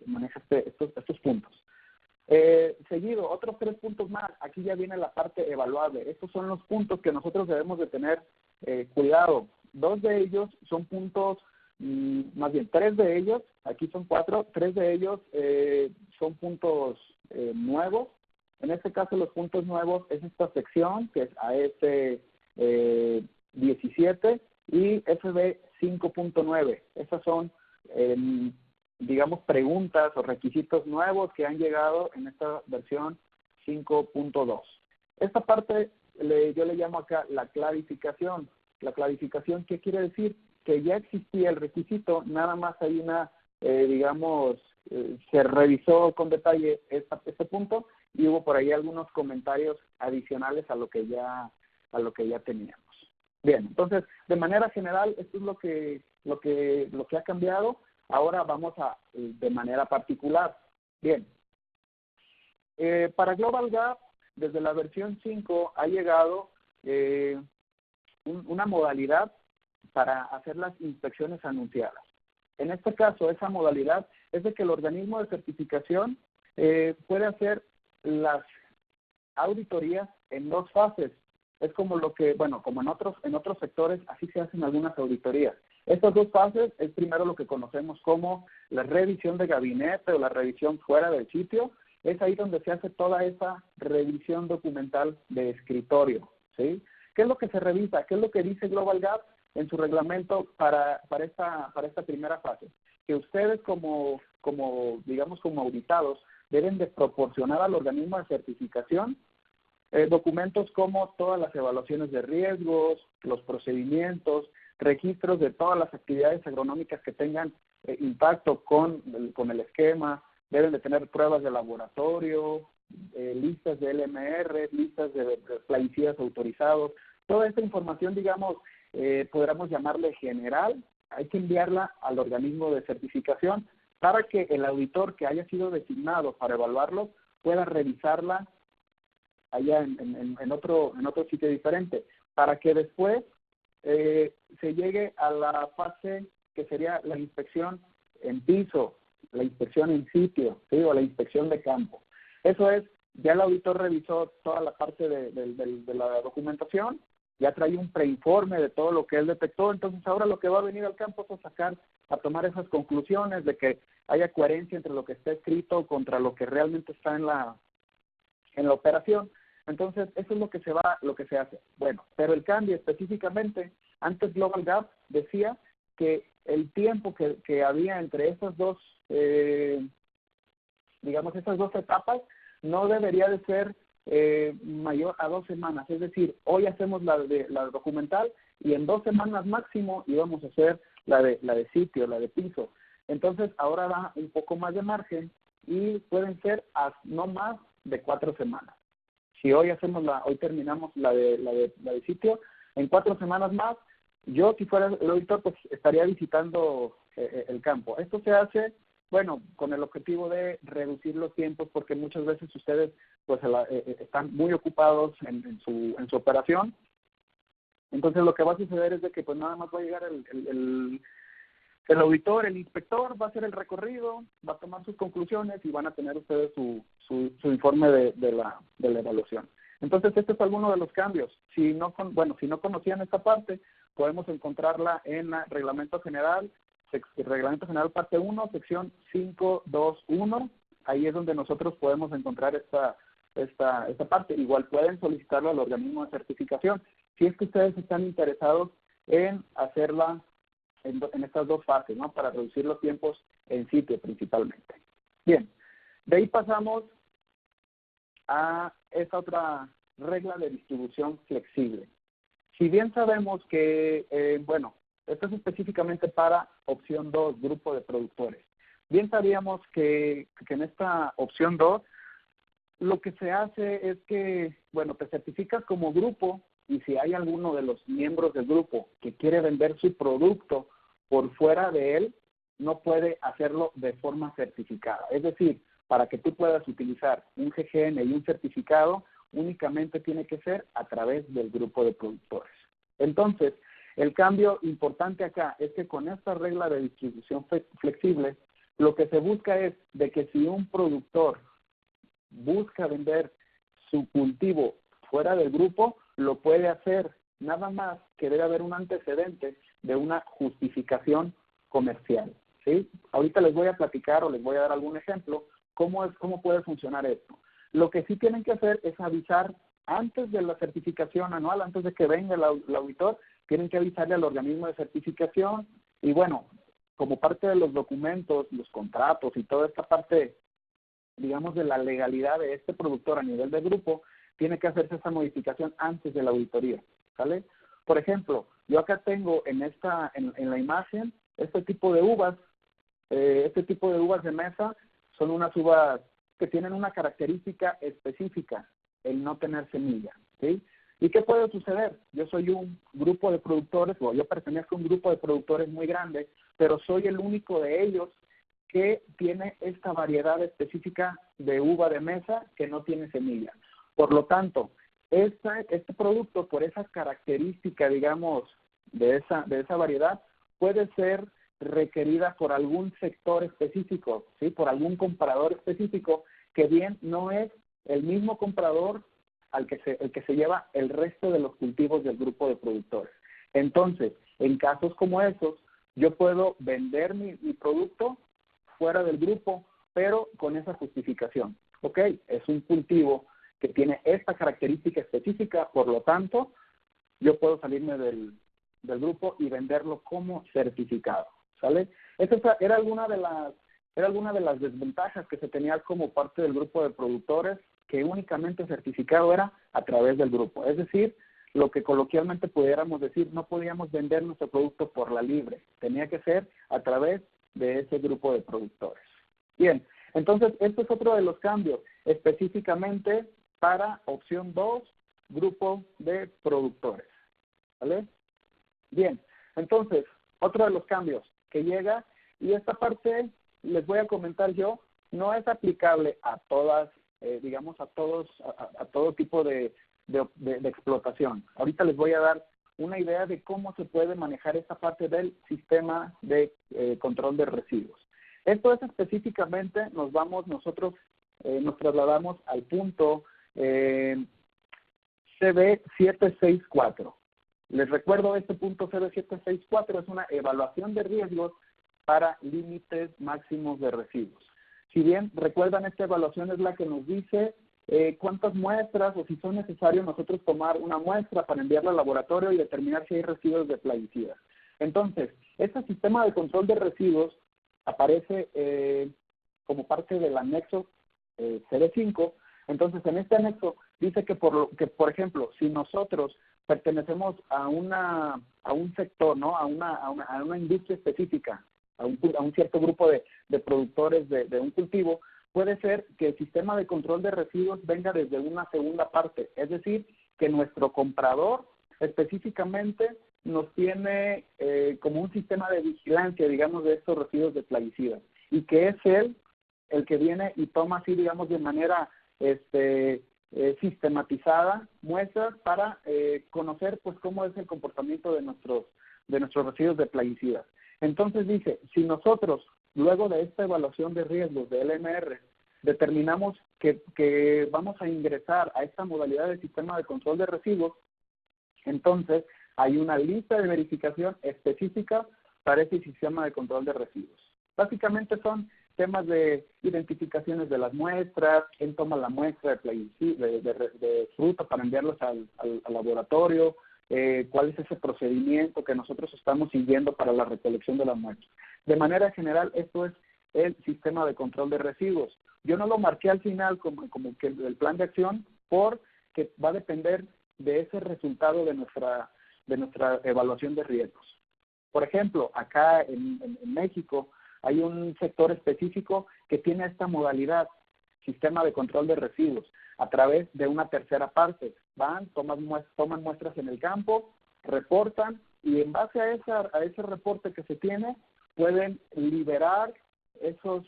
Speaker 2: maneja estos puntos. Seguido, otros 3 puntos más. Aquí ya viene la parte evaluable. Estos son los puntos que nosotros debemos de tener cuidado. 2 de ellos son puntos, más bien 3 de ellos, aquí son 4, 3 de ellos son puntos nuevos. En este caso los puntos nuevos es esta sección que es AS 17 y FB 5.9. Esas son digamos, preguntas o requisitos nuevos que han llegado en esta versión 5.2. Esta parte yo le llamo acá la clarificación. La clarificación, ¿qué quiere decir? Que ya existía el requisito, nada más hay una, se revisó con detalle este punto y hubo por ahí algunos comentarios adicionales a lo que ya teníamos. Bien, entonces, de manera general, esto es lo que ha cambiado. Ahora vamos de manera particular. Bien, para Global Gap, desde la versión 5 ha llegado una modalidad para hacer las inspecciones anunciadas. En este caso, esa modalidad es de que el organismo de certificación puede hacer las auditorías en 2 fases. Es como lo que, bueno, como en otros sectores, así se hacen algunas auditorías. Estas 2 fases es primero lo que conocemos como la revisión de gabinete o la revisión fuera del sitio. Es ahí donde se hace toda esa revisión documental de escritorio, ¿sí? ¿Qué es lo que se revisa? ¿Qué es lo que dice Global Gap en su reglamento para esta primera fase? Que ustedes como auditados deben de proporcionar al organismo de certificación documentos como todas las evaluaciones de riesgos, los procedimientos, registros de todas las actividades agronómicas que tengan impacto con el esquema, deben de tener pruebas de laboratorio, listas de LMR, listas de plaguicidas autorizados. Toda esta información, podríamos llamarle general, hay que enviarla al organismo de certificación para que el auditor que haya sido designado para evaluarlo pueda revisarla allá en otro sitio diferente, para que después se llegue a la fase que sería la inspección en piso, la inspección en sitio, ¿sí? O la inspección de campo. Eso es, ya el auditor revisó toda la parte de la documentación, ya trae un preinforme de todo lo que él detectó, entonces ahora lo que va a venir al campo es a tomar esas conclusiones de que haya coherencia entre lo que está escrito contra lo que realmente está en la operación. Entonces, eso es lo que se hace. Bueno, pero el cambio específicamente, antes Global Gap decía que el tiempo que había entre esas dos, esas 2 etapas, no debería de ser mayor a 2 semanas. Es decir, hoy hacemos la documental y en 2 semanas máximo íbamos a hacer la de sitio, la de piso. Entonces, ahora da un poco más de margen y pueden ser no más de 4 semanas. Si hoy terminamos la de sitio, en 4 semanas más, yo si fuera el auditor, pues estaría visitando el campo. Esto se hace, con el objetivo de reducir los tiempos, porque muchas veces ustedes pues están muy ocupados en su operación. Entonces lo que va a suceder es de que pues nada más va a llegar el auditor, el inspector, va a hacer el recorrido, va a tomar sus conclusiones y van a tener ustedes su informe de la evaluación. Entonces, este es alguno de los cambios. Si no conocían esta parte, podemos encontrarla en el Reglamento General parte 1, sección 521. Ahí es donde nosotros podemos encontrar esta parte. Igual pueden solicitarlo al organismo de certificación si es que ustedes están interesados en hacerla en estas 2 fases, ¿no? Para reducir los tiempos en sitio principalmente. Bien, de ahí pasamos a esta otra regla de distribución flexible. Si bien sabemos que, esto es específicamente para opción 2, grupo de productores. Bien sabíamos que en esta opción 2, lo que se hace es que, te certificas como grupo y si hay alguno de los miembros del grupo que quiere vender su producto por fuera de él, no puede hacerlo de forma certificada. Es decir, para que tú puedas utilizar un GGN y un certificado, únicamente tiene que ser a través del grupo de productores. Entonces, el cambio importante acá es que con esta regla de distribución flexible, lo que se busca es de que si un productor busca vender su cultivo fuera del grupo, lo puede hacer, nada más que debe haber un antecedente de una justificación comercial, ¿sí? Ahorita les voy a platicar o les voy a dar algún ejemplo cómo puede funcionar esto. Lo que sí tienen que hacer es avisar antes de la certificación anual, antes de que venga el auditor, tienen que avisarle al organismo de certificación y como parte de los documentos, los contratos y toda esta parte, digamos, de la legalidad de este productor a nivel de grupo, tiene que hacerse esa modificación antes de la auditoría, ¿sale? Por ejemplo, yo acá tengo en la imagen este tipo de uvas de mesa. Son unas uvas que tienen una característica específica, el no tener semilla, ¿sí? ¿Y qué puede suceder? Yo soy un grupo de productores, o yo pertenezco a un grupo de productores muy grande, pero soy el único de ellos que tiene esta variedad específica de uva de mesa que no tiene semilla. Por lo tanto, este producto, por esa característica, digamos, de esa variedad, puede ser requerida por algún sector específico, ¿sí? Por algún comprador específico, que bien no es el mismo comprador el que se lleva el resto de los cultivos del grupo de productores. Entonces, en casos como esos, yo puedo vender mi producto fuera del grupo, pero con esa justificación. Ok, es un cultivo que tiene esta característica específica, por lo tanto, yo puedo salirme del grupo y venderlo como certificado, ¿sale? Esa era alguna de las desventajas que se tenía como parte del grupo de productores, que únicamente certificado era a través del grupo. Es decir, lo que coloquialmente pudiéramos decir, no podíamos vender nuestro producto por la libre, tenía que ser a través de ese grupo de productores. Bien, entonces este es otro de los cambios, específicamente para opción 2, grupo de productores, ¿vale? Bien, entonces, otro de los cambios que llega, y esta parte les voy a comentar yo, no es aplicable a todas, digamos, a todo tipo de explotación. Ahorita les voy a dar una idea de cómo se puede manejar esta parte del sistema de control de residuos. Esto es específicamente, nos trasladamos al punto CB764. Les recuerdo, este punto CB764 es una evaluación de riesgos para límites máximos de residuos. Si bien recuerdan, esta evaluación es la que nos dice cuántas muestras, o si son necesarios nosotros tomar una muestra para enviarla al laboratorio y determinar si hay residuos de plaguicidas. Entonces, este sistema de control de residuos aparece como parte del anexo CD5. Entonces, en este anexo dice que, por ejemplo, si nosotros pertenecemos a un sector, ¿no? a una industria específica, a un cierto grupo de productores de un cultivo, puede ser que el sistema de control de residuos venga desde una segunda parte, es decir, que nuestro comprador específicamente nos tiene como un sistema de vigilancia, digamos, de estos residuos de plaguicidas, y que es él el que viene y toma así, digamos, de manera sistematizada muestras para conocer, pues, cómo es el comportamiento de nuestros residuos de plaguicidas. Entonces dice, si nosotros, luego de esta evaluación de riesgos de LMR, determinamos que vamos a ingresar a esta modalidad de sistema de control de residuos, entonces hay una lista de verificación específica para ese sistema de control de residuos. Básicamente son temas de identificaciones de las muestras, quién toma la muestra de fruta para enviarlos al laboratorio, cuál es ese procedimiento que nosotros estamos siguiendo para la recolección de las muestras. De manera general, esto es el sistema de control de residuos. Yo no lo marqué al final como que el plan de acción, porque va a depender de ese resultado de nuestra evaluación de riesgos. Por ejemplo, acá en México hay un sector específico que tiene esta modalidad, sistema de control de residuos, a través de una tercera parte. Van, toman muestras en el campo, reportan, y en base a ese reporte que se tiene, pueden liberar esos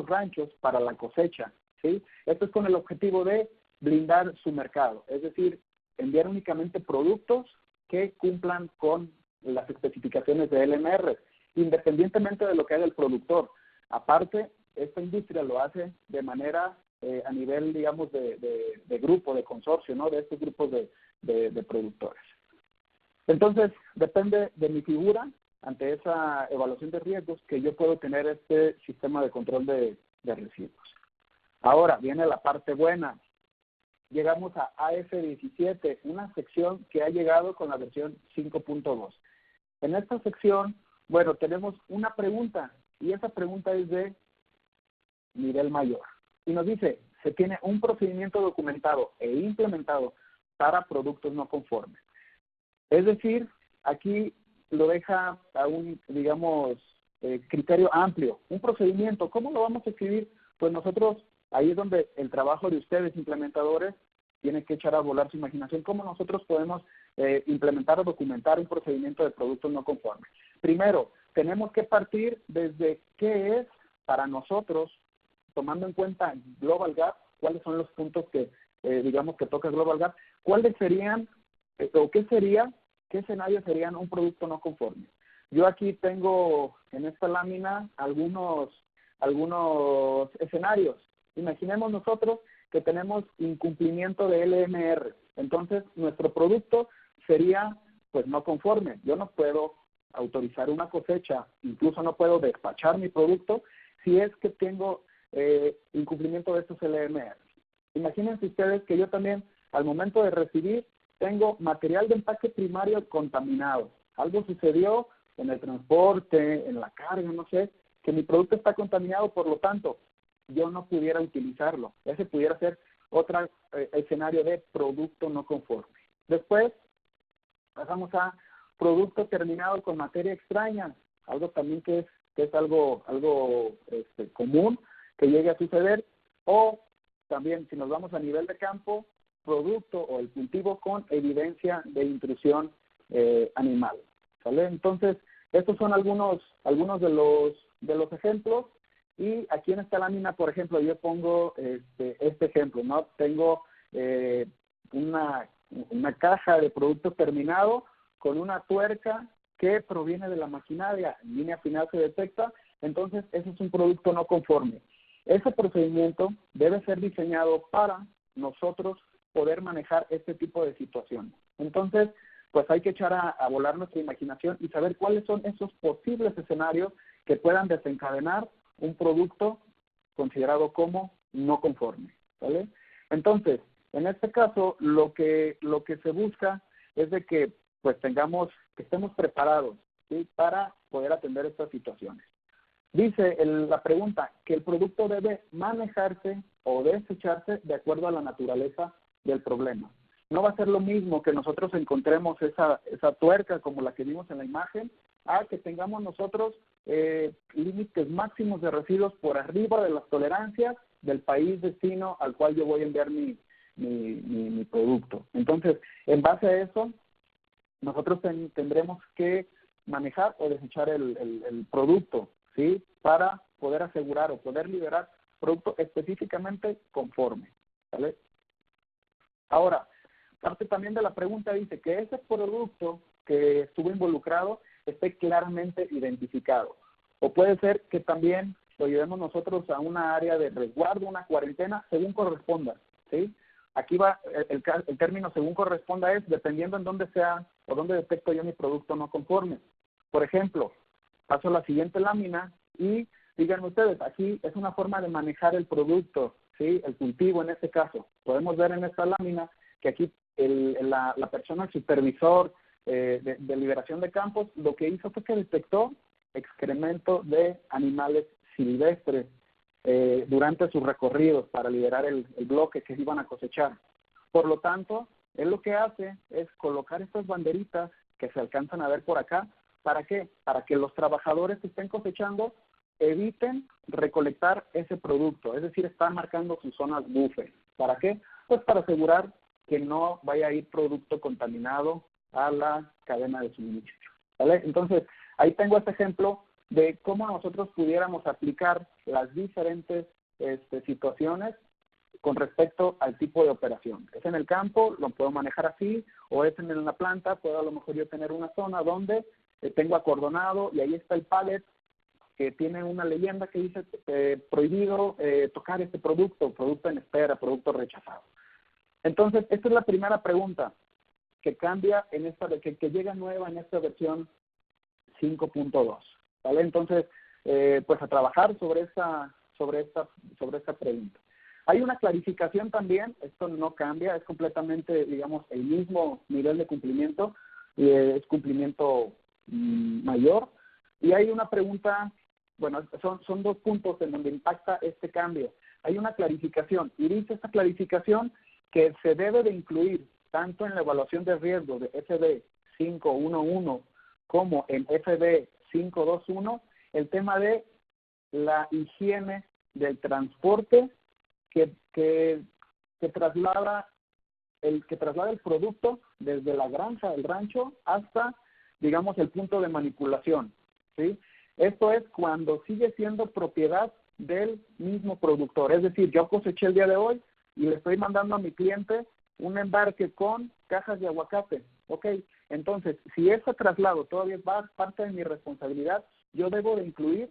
Speaker 2: ranchos para la cosecha, ¿sí? Esto es con el objetivo de blindar su mercado, es decir, enviar únicamente productos que cumplan con las especificaciones de LMR, independientemente de lo que haga el productor. Aparte, esta industria lo hace de manera a nivel, digamos, de grupo, de consorcio, ¿no? De estos grupos de productores. Entonces, depende de mi figura ante esa evaluación de riesgos que yo puedo tener este sistema de control de residuos. Ahora viene la parte buena. Llegamos a AF17, una sección que ha llegado con la versión 5.2. En esta sección Bueno, tenemos una pregunta y esa pregunta es de nivel mayor. Y nos dice, se tiene un procedimiento documentado e implementado para productos no conformes. Es decir, aquí lo deja a un, digamos, criterio amplio. Un procedimiento, ¿cómo lo vamos a escribir? Pues nosotros, ahí es donde el trabajo de ustedes, implementadores, tiene que echar a volar su imaginación. ¿Cómo nosotros podemos implementar o documentar un procedimiento de productos no conformes? Primero, tenemos que partir desde qué es para nosotros, tomando en cuenta Global Gap, cuáles son los puntos que, digamos, que toca Global Gap, cuáles serían, o qué sería, qué escenarios serían un producto no conforme. Yo aquí tengo en esta lámina algunos escenarios. Imaginemos nosotros que tenemos incumplimiento de LMR. Entonces, nuestro producto sería, pues, no conforme. Yo no puedo autorizar una cosecha, incluso no puedo despachar mi producto si es que tengo incumplimiento de estos LMR. Imagínense ustedes que yo también, al momento de recibir, tengo material de empaque primario contaminado. Algo sucedió en el transporte, en la carga, no sé, que mi producto está contaminado, por lo tanto, yo no pudiera utilizarlo. Ese pudiera ser otro escenario de producto no conforme. Después, pasamos a producto terminado con materia extraña, algo también que es algo común que llegue a suceder, o también, si nos vamos a nivel de campo, producto o el cultivo con evidencia de intrusión animal, ¿sale? Entonces, estos son algunos de los ejemplos, y aquí en esta lámina, por ejemplo, yo pongo este ejemplo, ¿no? Tengo una caja de producto terminado con una tuerca que proviene de la maquinaria, en línea final se detecta, entonces ese es un producto no conforme. Ese procedimiento debe ser diseñado para nosotros poder manejar este tipo de situaciones. Entonces, pues hay que echar a volar nuestra imaginación y saber cuáles son esos posibles escenarios que puedan desencadenar un producto considerado como no conforme, ¿vale? Entonces, en este caso, lo que se busca es de que pues que estemos preparados, ¿sí?, para poder atender estas situaciones. Dice la pregunta que el producto debe manejarse o desecharse de acuerdo a la naturaleza del problema. No va a ser lo mismo que nosotros encontremos esa tuerca como la que vimos en la imagen, a que tengamos nosotros límites máximos de residuos por arriba de las tolerancias del país destino al cual yo voy a enviar mi producto. Entonces, en base a eso, nosotros tendremos que manejar o desechar el producto, ¿sí?, para poder asegurar o poder liberar producto específicamente conforme, ¿vale? Ahora, parte también de la pregunta dice que ese producto que estuvo involucrado esté claramente identificado. O puede ser que también lo llevemos nosotros a una área de resguardo, una cuarentena, según corresponda, ¿sí? Aquí va el término según corresponda es dependiendo en dónde sea o dónde detecto yo mi producto no conforme. Por ejemplo, paso a la siguiente lámina y díganme ustedes, aquí es una forma de manejar el producto, ¿sí?, el cultivo en este caso. Podemos ver en esta lámina que aquí la persona, el supervisor de liberación de campos, lo que hizo fue que detectó excremento de animales silvestres durante sus recorridos para liberar el bloque que iban a cosechar. Por lo tanto, él lo que hace es colocar estas banderitas que se alcanzan a ver por acá. ¿Para qué? Para que los trabajadores que estén cosechando eviten recolectar ese producto, es decir, están marcando sus zonas buffer. ¿Para qué? Pues para asegurar que no vaya a ir producto contaminado a la cadena de suministro, ¿vale? Entonces, ahí tengo este ejemplo de cómo nosotros pudiéramos aplicar las diferentes situaciones con respecto al tipo de operación. Es en el campo, lo puedo manejar así, o es en la planta, puedo a lo mejor yo tener una zona donde tengo acordonado y ahí está el pallet que tiene una leyenda que dice prohibido tocar este producto en espera, producto rechazado. Entonces, esta es la primera pregunta que cambia en esta, que llega nueva en esta versión 5.2, ¿vale? Entonces, pues a trabajar sobre esta pregunta. Hay una clarificación también, esto no cambia, es completamente, digamos, el mismo nivel de cumplimiento, es cumplimiento mayor, Y hay una pregunta, bueno, son dos puntos en donde impacta este cambio. Hay una clarificación, y dice esta clarificación que se debe de incluir tanto en la evaluación de riesgo de FB 511 como en FB 521 el tema de la higiene del transporte que traslada el producto desde la granja, el rancho, hasta, digamos, el punto de manipulación, ¿sí? Esto es cuando sigue siendo propiedad del mismo productor. Es decir, yo coseché el día de hoy y le estoy mandando a mi cliente un embarque con cajas de aguacate. Ok, entonces, si ese traslado todavía va parte de mi responsabilidad, yo debo de incluir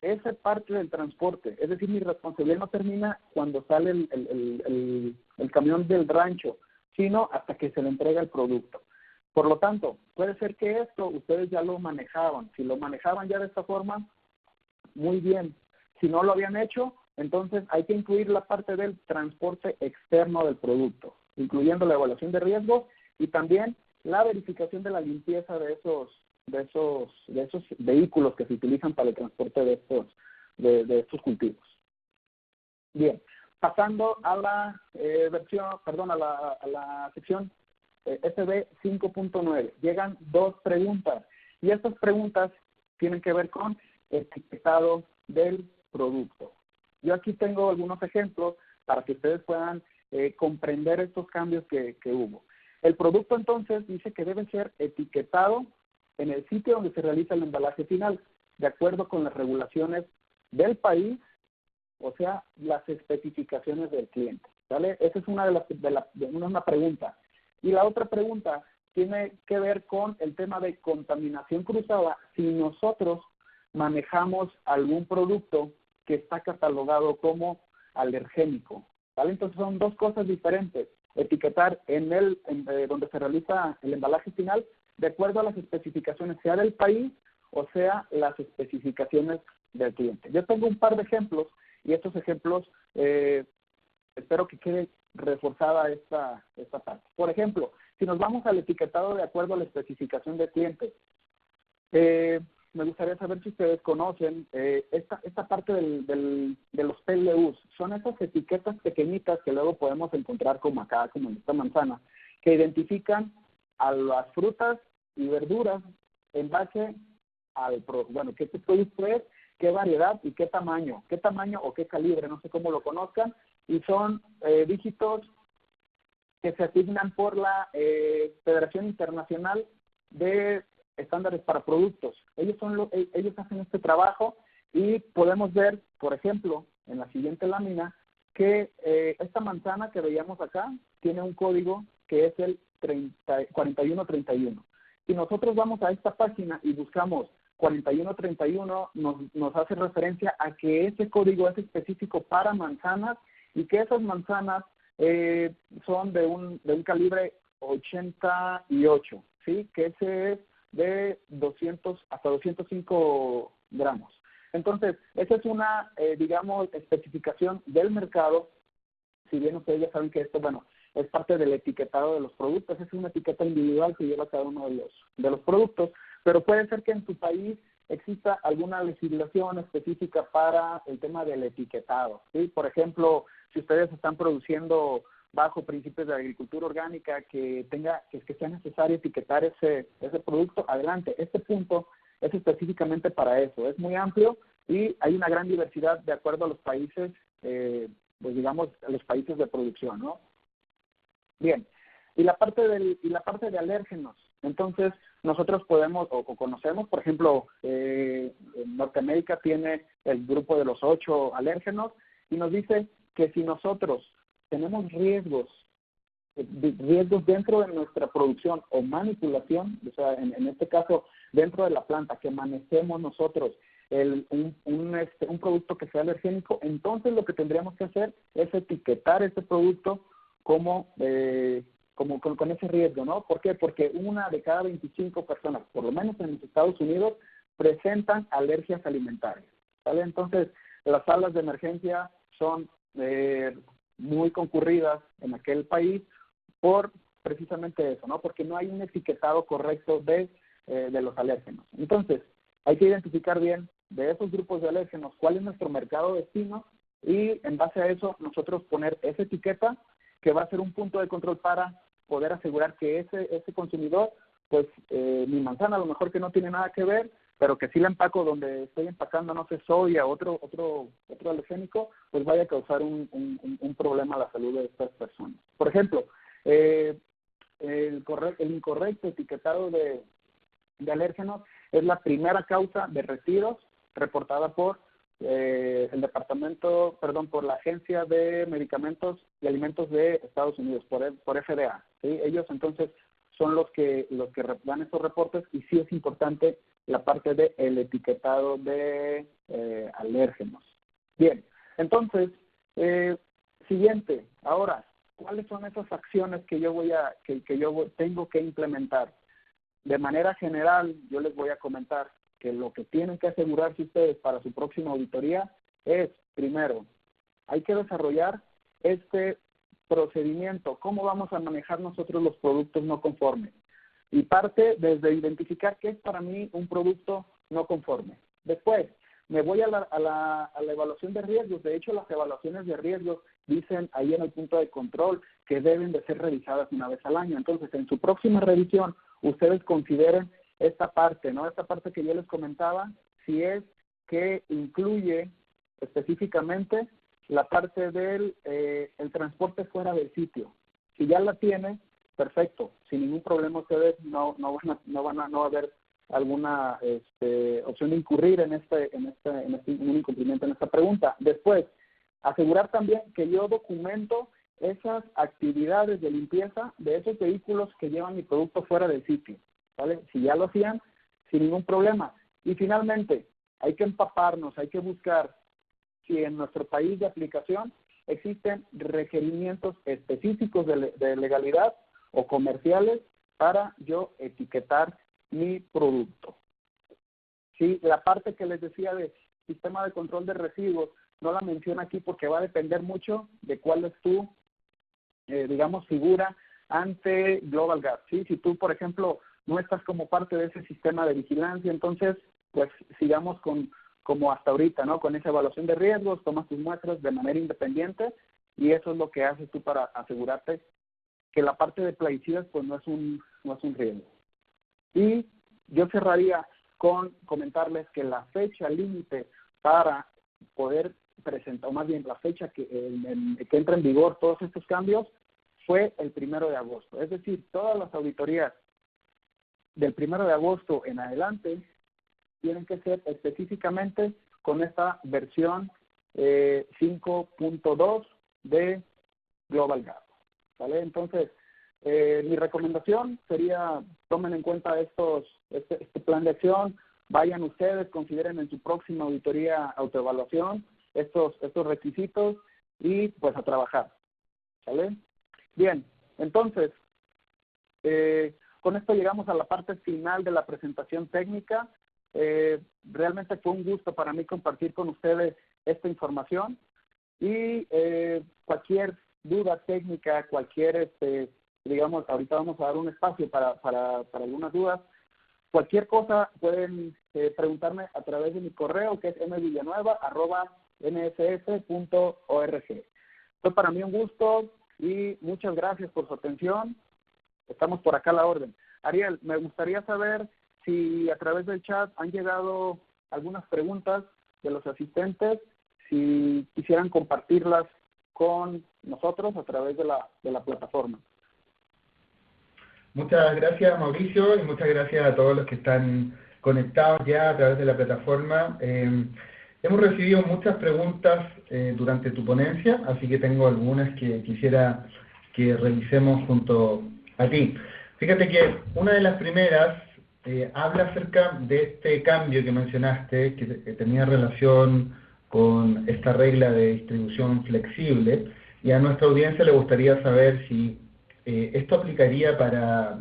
Speaker 2: esa parte del transporte. Es decir, mi responsabilidad no termina cuando sale el camión del rancho, sino hasta que se le entrega el producto. Por lo tanto, puede ser que esto ustedes ya lo manejaban. Si lo manejaban ya de esta forma, muy bien. Si no lo habían hecho, entonces hay que incluir la parte del transporte externo del producto, incluyendo la evaluación de riesgos y también la verificación de la limpieza de esos vehículos que se utilizan para el transporte de estos cultivos. Bien, pasando a la a la sección FB 5.9. Llegan dos preguntas y estas preguntas tienen que ver con etiquetado del producto. Yo aquí tengo algunos ejemplos para que ustedes puedan comprender estos cambios que hubo. El producto entonces dice que debe ser etiquetado en el sitio donde se realiza el embalaje final, de acuerdo con las regulaciones del país, o sea, las especificaciones del cliente, ¿vale? Esa es una pregunta. Y la otra pregunta tiene que ver con el tema de contaminación cruzada si nosotros manejamos algún producto que está catalogado como alergénico, ¿vale? Entonces son dos cosas diferentes. Etiquetar donde se realiza el embalaje final de acuerdo a las especificaciones, sea del país o sea las especificaciones del cliente. Yo tengo un par de ejemplos y estos ejemplos espero que quede reforzada esta parte. Por ejemplo, si nos vamos al etiquetado de acuerdo a la especificación del cliente, me gustaría saber si ustedes conocen esta parte de los PLUs. Son esas etiquetas pequeñitas que luego podemos encontrar como acá, como en esta manzana, que identifican a las frutas y verduras en base al qué producto es, qué variedad y qué tamaño o qué calibre, no sé cómo lo conozcan, y son dígitos que se asignan por la Federación Internacional de Estándares para Productos. Ellos hacen este trabajo y podemos ver, por ejemplo, en la siguiente lámina, que esta manzana que veíamos acá tiene un código que es el 4131. Si nosotros vamos a esta página y buscamos 4131, nos hace referencia a que ese código es específico para manzanas y que esas manzanas son de un calibre 88, ¿sí? Que ese es de 200 hasta 205 gramos. Entonces, esa es una, digamos, especificación del mercado. Si bien ustedes ya saben que esto, es parte del etiquetado de los productos, es una etiqueta individual que lleva cada uno de los productos, pero puede ser que en tu país exista alguna legislación específica para el tema del etiquetado, ¿sí? Por ejemplo, si ustedes están produciendo bajo principios de agricultura orgánica que sea necesario etiquetar ese producto, adelante. Este punto es específicamente para eso, es muy amplio y hay una gran diversidad de acuerdo a los países, los países de producción, ¿no? Bien, y la parte de alérgenos. Entonces, nosotros podemos o conocemos, por ejemplo, en Norteamérica tiene el grupo de los 8 alérgenos y nos dice que si nosotros tenemos riesgos dentro de nuestra producción o manipulación, o sea, en este caso, dentro de la planta, que manejemos nosotros un producto que sea alergénico, entonces lo que tendríamos que hacer es etiquetar ese producto como con ese riesgo, ¿no? ¿Por qué? Porque 1 de cada 25 personas, por lo menos en los Estados Unidos, presentan alergias alimentarias, ¿vale? Entonces, las salas de emergencia son muy concurridas en aquel país por precisamente eso, ¿no? Porque no hay un etiquetado correcto de los alérgenos. Entonces, Hay que identificar bien de esos grupos de alérgenos cuál es nuestro mercado destino y en base a eso nosotros poner esa etiqueta que va a ser un punto de control para poder asegurar que ese consumidor, pues mi manzana a lo mejor que no tiene nada que ver, pero que sí la empaco donde estoy empacando, no sé, soya, otro alergénico, pues vaya a causar un problema a la salud de estas personas. Por ejemplo, el incorrecto etiquetado de alérgenos es la primera causa de retiros reportada por por la Agencia de Medicamentos y Alimentos de Estados Unidos, por FDA, ¿sí? Ellos entonces son los que dan estos reportes y sí es importante la parte del etiquetado de alérgenos. Bien, entonces, siguiente, ahora, ¿cuáles son esas acciones que yo tengo que implementar? De manera general, yo les voy a comentar que lo que tienen que asegurarse ustedes para su próxima auditoría es, primero, hay que desarrollar este procedimiento, cómo vamos a manejar nosotros los productos no conformes. Y parte desde identificar qué es para mí un producto no conforme. Después, me voy a la evaluación de riesgos. De hecho, las evaluaciones de riesgos dicen ahí en el punto de control que deben de ser revisadas una vez al año. Entonces, en su próxima revisión, ustedes consideren esta parte, ¿no? Esta parte que yo les comentaba, si es que incluye específicamente la parte del el transporte fuera del sitio. Si ya la tiene, perfecto, sin ningún problema ustedes no va a haber alguna opción de incurrir en un incumplimiento en esta pregunta. Después, asegurar también que yo documento esas actividades de limpieza de esos vehículos que llevan mi producto fuera del sitio, ¿vale? Si ya lo hacían, sin ningún problema. Y finalmente, hay que empaparnos, hay que buscar si en nuestro país de aplicación existen requerimientos específicos de legalidad o comerciales para yo etiquetar mi producto. Sí, la parte que les decía de sistema de control de residuos, no la menciono aquí porque va a depender mucho de cuál es tu, figura ante Global Gap. ¿Sí? Si tú, por ejemplo, no estás como parte de ese sistema de vigilancia, entonces, pues, sigamos como hasta ahorita, ¿no? Con esa evaluación de riesgos, tomas tus muestras de manera independiente y eso es lo que haces tú para asegurarte que la parte de plaguicidas, pues, no es un riesgo. Y yo cerraría con comentarles que la fecha límite para poder presentar, o más bien la fecha que entra en vigor todos estos cambios, fue el 1 de agosto. Es decir, todas las auditorías del 1 de agosto en adelante tienen que ser específicamente con esta versión 5.2 de Global Gap, ¿vale? Entonces, mi recomendación sería tomen en cuenta este plan de acción, vayan ustedes, consideren en su próxima auditoría autoevaluación estos requisitos y pues a trabajar, ¿sale? Bien, entonces, con esto llegamos a la parte final de la presentación técnica. Realmente fue un gusto para mí compartir con ustedes esta información y cualquier duda técnica, cualquier, ahorita vamos a dar un espacio para algunas dudas. Cualquier cosa pueden preguntarme a través de mi correo que es mvillanueva@nss.org. Fue para mí un gusto y muchas gracias por su atención. Estamos por acá a la orden. Ariel, me gustaría saber si a través del chat han llegado algunas preguntas de los asistentes, si quisieran compartirlas con nosotros a través de la plataforma.
Speaker 1: Muchas gracias, Mauricio, y muchas gracias a todos los que están conectados ya a través de la plataforma. Hemos recibido muchas preguntas durante tu ponencia, así que tengo algunas que quisiera que revisemos junto a ti. Fíjate que una de las primeras habla acerca de este cambio que mencionaste, que tenía relación con esta regla de distribución flexible, y a nuestra audiencia le gustaría saber si esto aplicaría para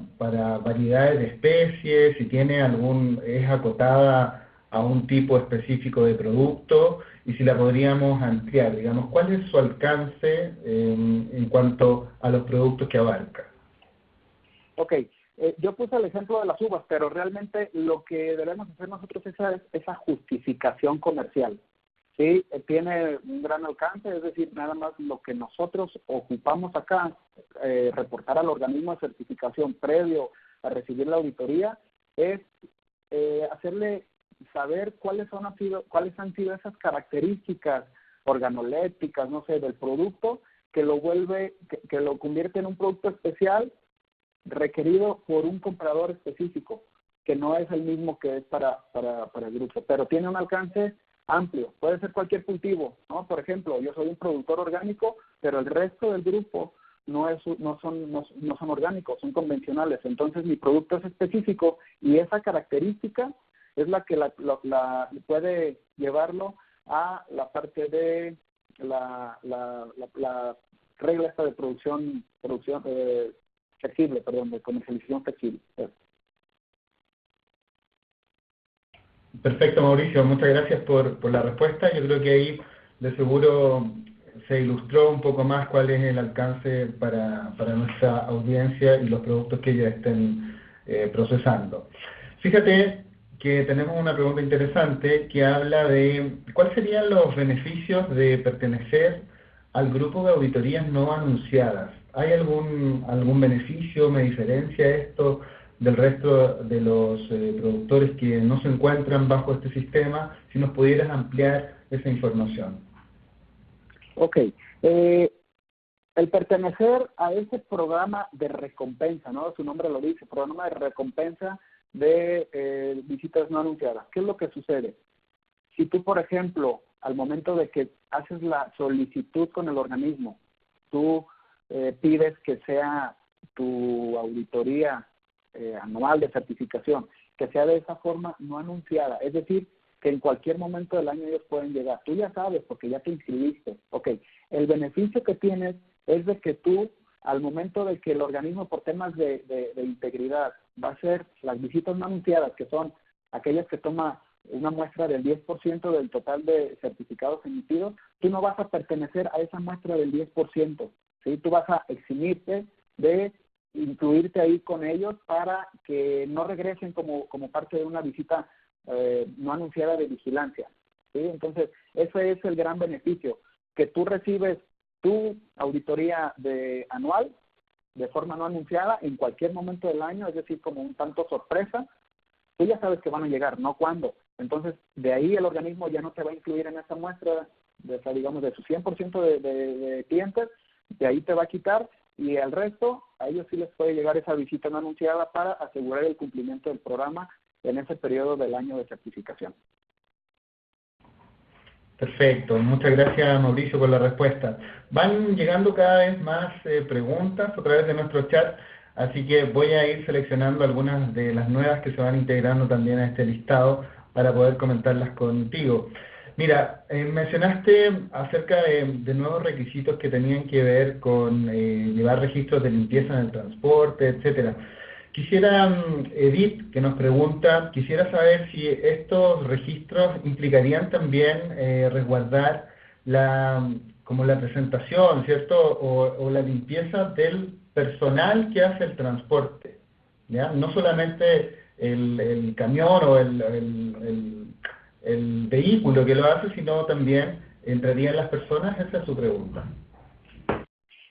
Speaker 1: variedades de especies, si tiene es acotada a un tipo específico de producto, y si la podríamos ampliar, digamos, ¿cuál es su alcance en cuanto a los productos que abarca?
Speaker 2: Ok, yo puse el ejemplo de las uvas, pero realmente lo que debemos hacer nosotros es esa justificación comercial. Sí, tiene un gran alcance, es decir, nada más lo que nosotros ocupamos acá, reportar al organismo de certificación previo a recibir la auditoría, es hacerle saber cuáles han sido esas características organolépticas, no sé, del producto que lo convierte en un producto especial requerido por un comprador específico, que no es el mismo que es para el grupo, pero tiene un alcance amplio. Puede ser cualquier cultivo, ¿no? Por ejemplo, yo soy un productor orgánico, pero el resto del grupo no son orgánicos, son convencionales. Entonces mi producto es específico y esa característica es la que puede llevarlo a la parte de la regla esta de producción flexible, de comercialización flexible.
Speaker 1: Perfecto, Mauricio, muchas gracias por la respuesta. Yo creo que ahí de seguro se ilustró un poco más cuál es el alcance para nuestra audiencia y los productos que ellos estén procesando. Fíjate que tenemos una pregunta interesante que habla de cuáles serían los beneficios de pertenecer al grupo de auditorías no anunciadas. ¿Hay algún beneficio? ¿Me diferencia esto del resto de los productores que no se encuentran bajo este sistema? Si nos pudieras ampliar esa información.
Speaker 2: Ok. El pertenecer a ese programa de recompensa, ¿no? Su nombre lo dice, programa de recompensa de visitas no anunciadas. ¿Qué es lo que sucede? Si tú, por ejemplo, al momento de que haces la solicitud con el organismo, tú pides que sea tu auditoría anual de certificación, que sea de esa forma no anunciada, es decir, que en cualquier momento del año ellos pueden llegar. Tú ya sabes, porque ya te inscribiste. Ok, el beneficio que tienes es de que tú, al momento de que el organismo, por temas de integridad, va a hacer las visitas no anunciadas, que son aquellas que toma una muestra del 10% del total de certificados emitidos, tú no vas a pertenecer a esa muestra del 10%, ¿sí? Tú vas a eximirte de incluirte ahí con ellos para que no regresen como parte de una visita no anunciada de vigilancia, ¿sí? Entonces, ese es el gran beneficio, que tú recibes tu auditoría anual de forma no anunciada en cualquier momento del año, es decir, como un tanto sorpresa. Tú ya sabes que van a llegar, no cuándo. Entonces, de ahí el organismo ya no te va a incluir en esa muestra, digamos, de su 100% de clientes, de ahí te va a quitar, y al resto, a ellos sí les puede llegar esa visita no anunciada para asegurar el cumplimiento del programa en ese periodo del año de certificación.
Speaker 1: Perfecto, muchas gracias, Mauricio, por la respuesta. Van llegando cada vez más preguntas a través de nuestro chat, así que voy a ir seleccionando algunas de las nuevas que se van integrando también a este listado para poder comentarlas contigo. Mira, mencionaste acerca de nuevos requisitos que tenían que ver con llevar registros de limpieza en el transporte, etcétera. Quisiera, Edith, que nos pregunta, quisiera saber si estos registros implicarían también resguardar como la presentación, ¿cierto? O la limpieza del personal que hace el transporte, ¿ya? No solamente el camión o el vehículo que lo hace, sino también entrarían las personas. Esa es su pregunta.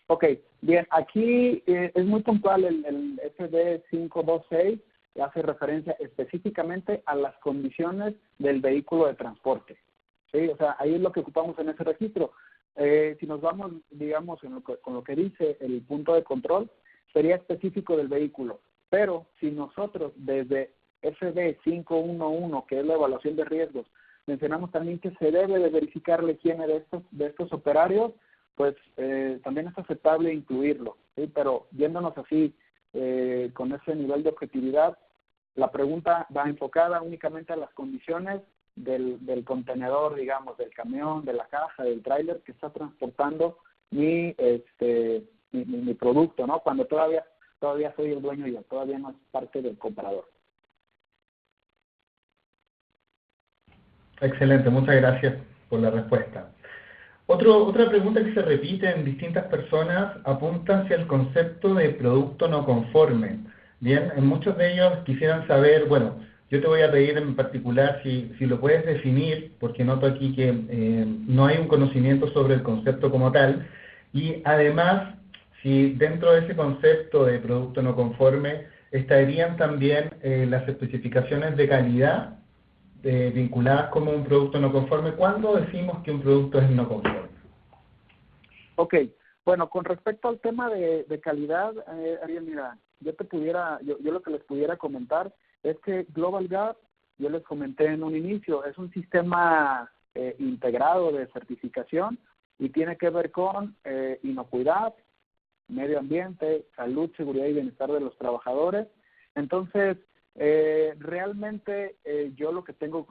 Speaker 2: Ok, bien, aquí es muy puntual el SD 526, que hace referencia específicamente a las condiciones del vehículo de transporte, ¿sí? O sea, ahí es lo que ocupamos en ese registro. Si nos vamos, digamos, con lo que dice el punto de control, sería específico del vehículo, pero si nosotros desde SD 511, que es la evaluación de riesgos, mencionamos también que se debe de verificar la higiene de estos operarios, pues también es aceptable incluirlo, ¿sí? Pero yéndonos así con ese nivel de objetividad, la pregunta va enfocada únicamente a las condiciones del contenedor, digamos, del camión, de la caja, del tráiler que está transportando mi producto, ¿no? Cuando todavía soy el dueño yo, todavía no es parte del comprador.
Speaker 1: Excelente, muchas gracias por la respuesta. Otra pregunta que se repite en distintas personas apunta hacia el concepto de producto no conforme, Bien, en muchos de ellos quisieran saber, bueno, yo te voy a pedir en particular si lo puedes definir, porque noto aquí que no hay un conocimiento sobre el concepto como tal, y además, si dentro de ese concepto de producto no conforme estarían también las especificaciones de calidad vinculadas como un producto no conforme. ¿Cuándo decimos que un producto es no conforme?
Speaker 2: Ok, bueno, con respecto al tema de calidad, Ariel, mira, yo lo que les pudiera comentar es que Global Gap, yo les comenté en un inicio, es un sistema integrado de certificación y tiene que ver con inocuidad, medio ambiente, salud, seguridad y bienestar de los trabajadores. Entonces, realmente yo lo que tengo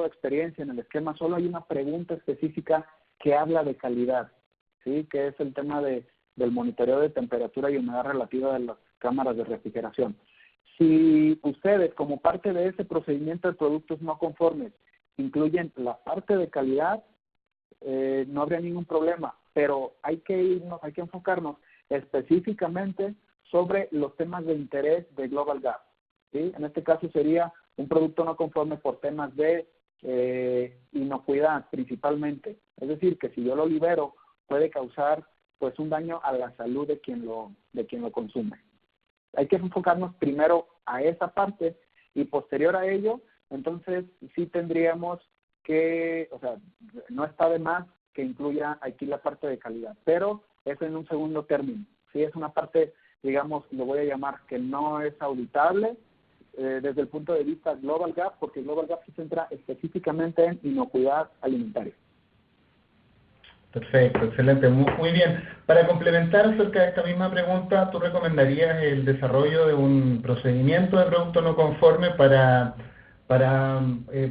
Speaker 2: de experiencia en el esquema, solo hay una pregunta específica que habla de calidad, ¿sí? Que es el tema del monitoreo de temperatura y humedad relativa de las cámaras de refrigeración. Si ustedes, como parte de ese procedimiento de productos no conformes, incluyen la parte de calidad, no habría ningún problema, pero hay que enfocarnos específicamente sobre los temas de interés de Global Gap, ¿sí? En este caso sería un producto no conforme por temas de inocuidad principalmente, es decir, que si yo lo libero puede causar pues un daño a la salud de quien lo consume. Hay que enfocarnos primero a esa parte y posterior a ello, entonces sí tendríamos que, o sea, no está de más que incluya aquí la parte de calidad, pero es en un segundo término. Sí, es una parte, digamos, lo voy a llamar que no es auditable desde el punto de vista Global Gap, porque Global Gap se centra específicamente en inocuidad alimentaria.
Speaker 1: Perfecto, excelente, muy bien. Para complementar acerca de esta misma pregunta, ¿tú recomendarías el desarrollo de un procedimiento de producto no conforme para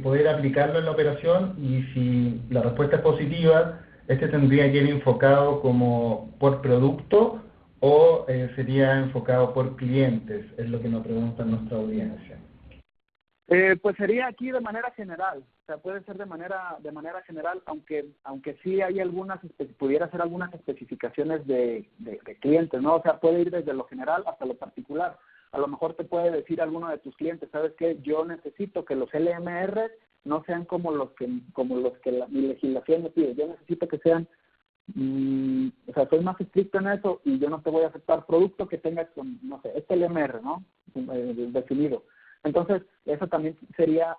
Speaker 1: poder aplicarlo en la operación? Y si la respuesta es positiva, ¿este tendría que ir enfocado como por producto o sería enfocado por clientes? Es lo que nos pregunta nuestra audiencia.
Speaker 2: Pues sería aquí de manera general, o sea, puede ser de manera general, aunque sí hay pudiera ser algunas especificaciones de clientes, ¿no? O sea, puede ir desde lo general hasta lo particular. A lo mejor te puede decir alguno de tus clientes, ¿sabes qué? Yo necesito que los LMR no sean como los que mi legislación me pide. Yo necesito que sean, o sea, soy más estricto en eso y yo no te voy a aceptar producto que tenga, no sé, este LMR, ¿no? Definido. Entonces, eso también sería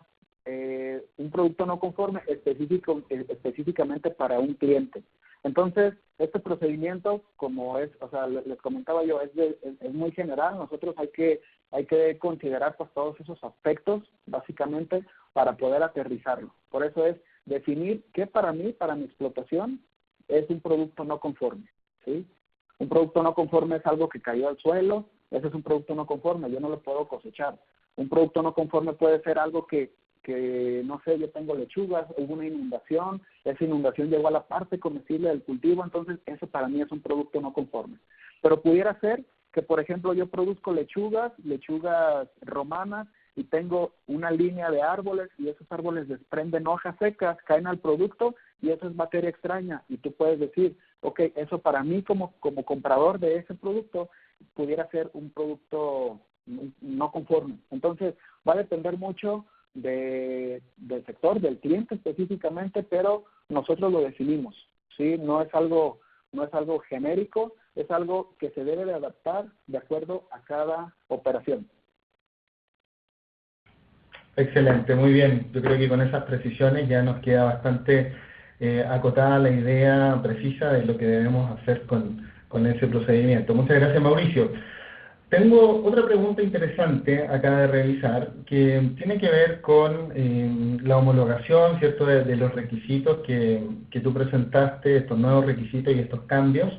Speaker 2: un producto no conforme específicamente para un cliente. Entonces, este procedimiento, como es, o sea, les comentaba yo, es muy general. Nosotros hay que considerar pues todos esos aspectos, básicamente, para poder aterrizarlo. Por eso es definir qué para mi explotación, es un producto no conforme, ¿sí? Un producto no conforme es algo que cayó al suelo, ese es un producto no conforme, yo no lo puedo cosechar. Un producto no conforme puede ser algo que no sé, yo tengo lechugas, hubo una inundación, esa inundación llegó a la parte comestible del cultivo, entonces eso para mí es un producto no conforme. Pero pudiera ser que, por ejemplo, yo produzco lechugas romanas, y tengo una línea de árboles y esos árboles desprenden hojas secas, caen al producto y eso es materia extraña. Y tú puedes decir, ok, eso para mí como comprador de ese producto pudiera ser un producto no conforme. Entonces, va a depender mucho del sector, del cliente específicamente, pero nosotros lo definimos, ¿sí? No es algo genérico, es algo que se debe de adaptar de acuerdo a cada operación.
Speaker 1: Excelente, muy bien. Yo creo que con esas precisiones ya nos queda bastante acotada la idea precisa de lo que debemos hacer con ese procedimiento. Muchas gracias, Mauricio. Tengo otra pregunta interesante acá de revisar que tiene que ver con la homologación, ¿cierto?, de los requisitos que tú presentaste, estos nuevos requisitos y estos cambios,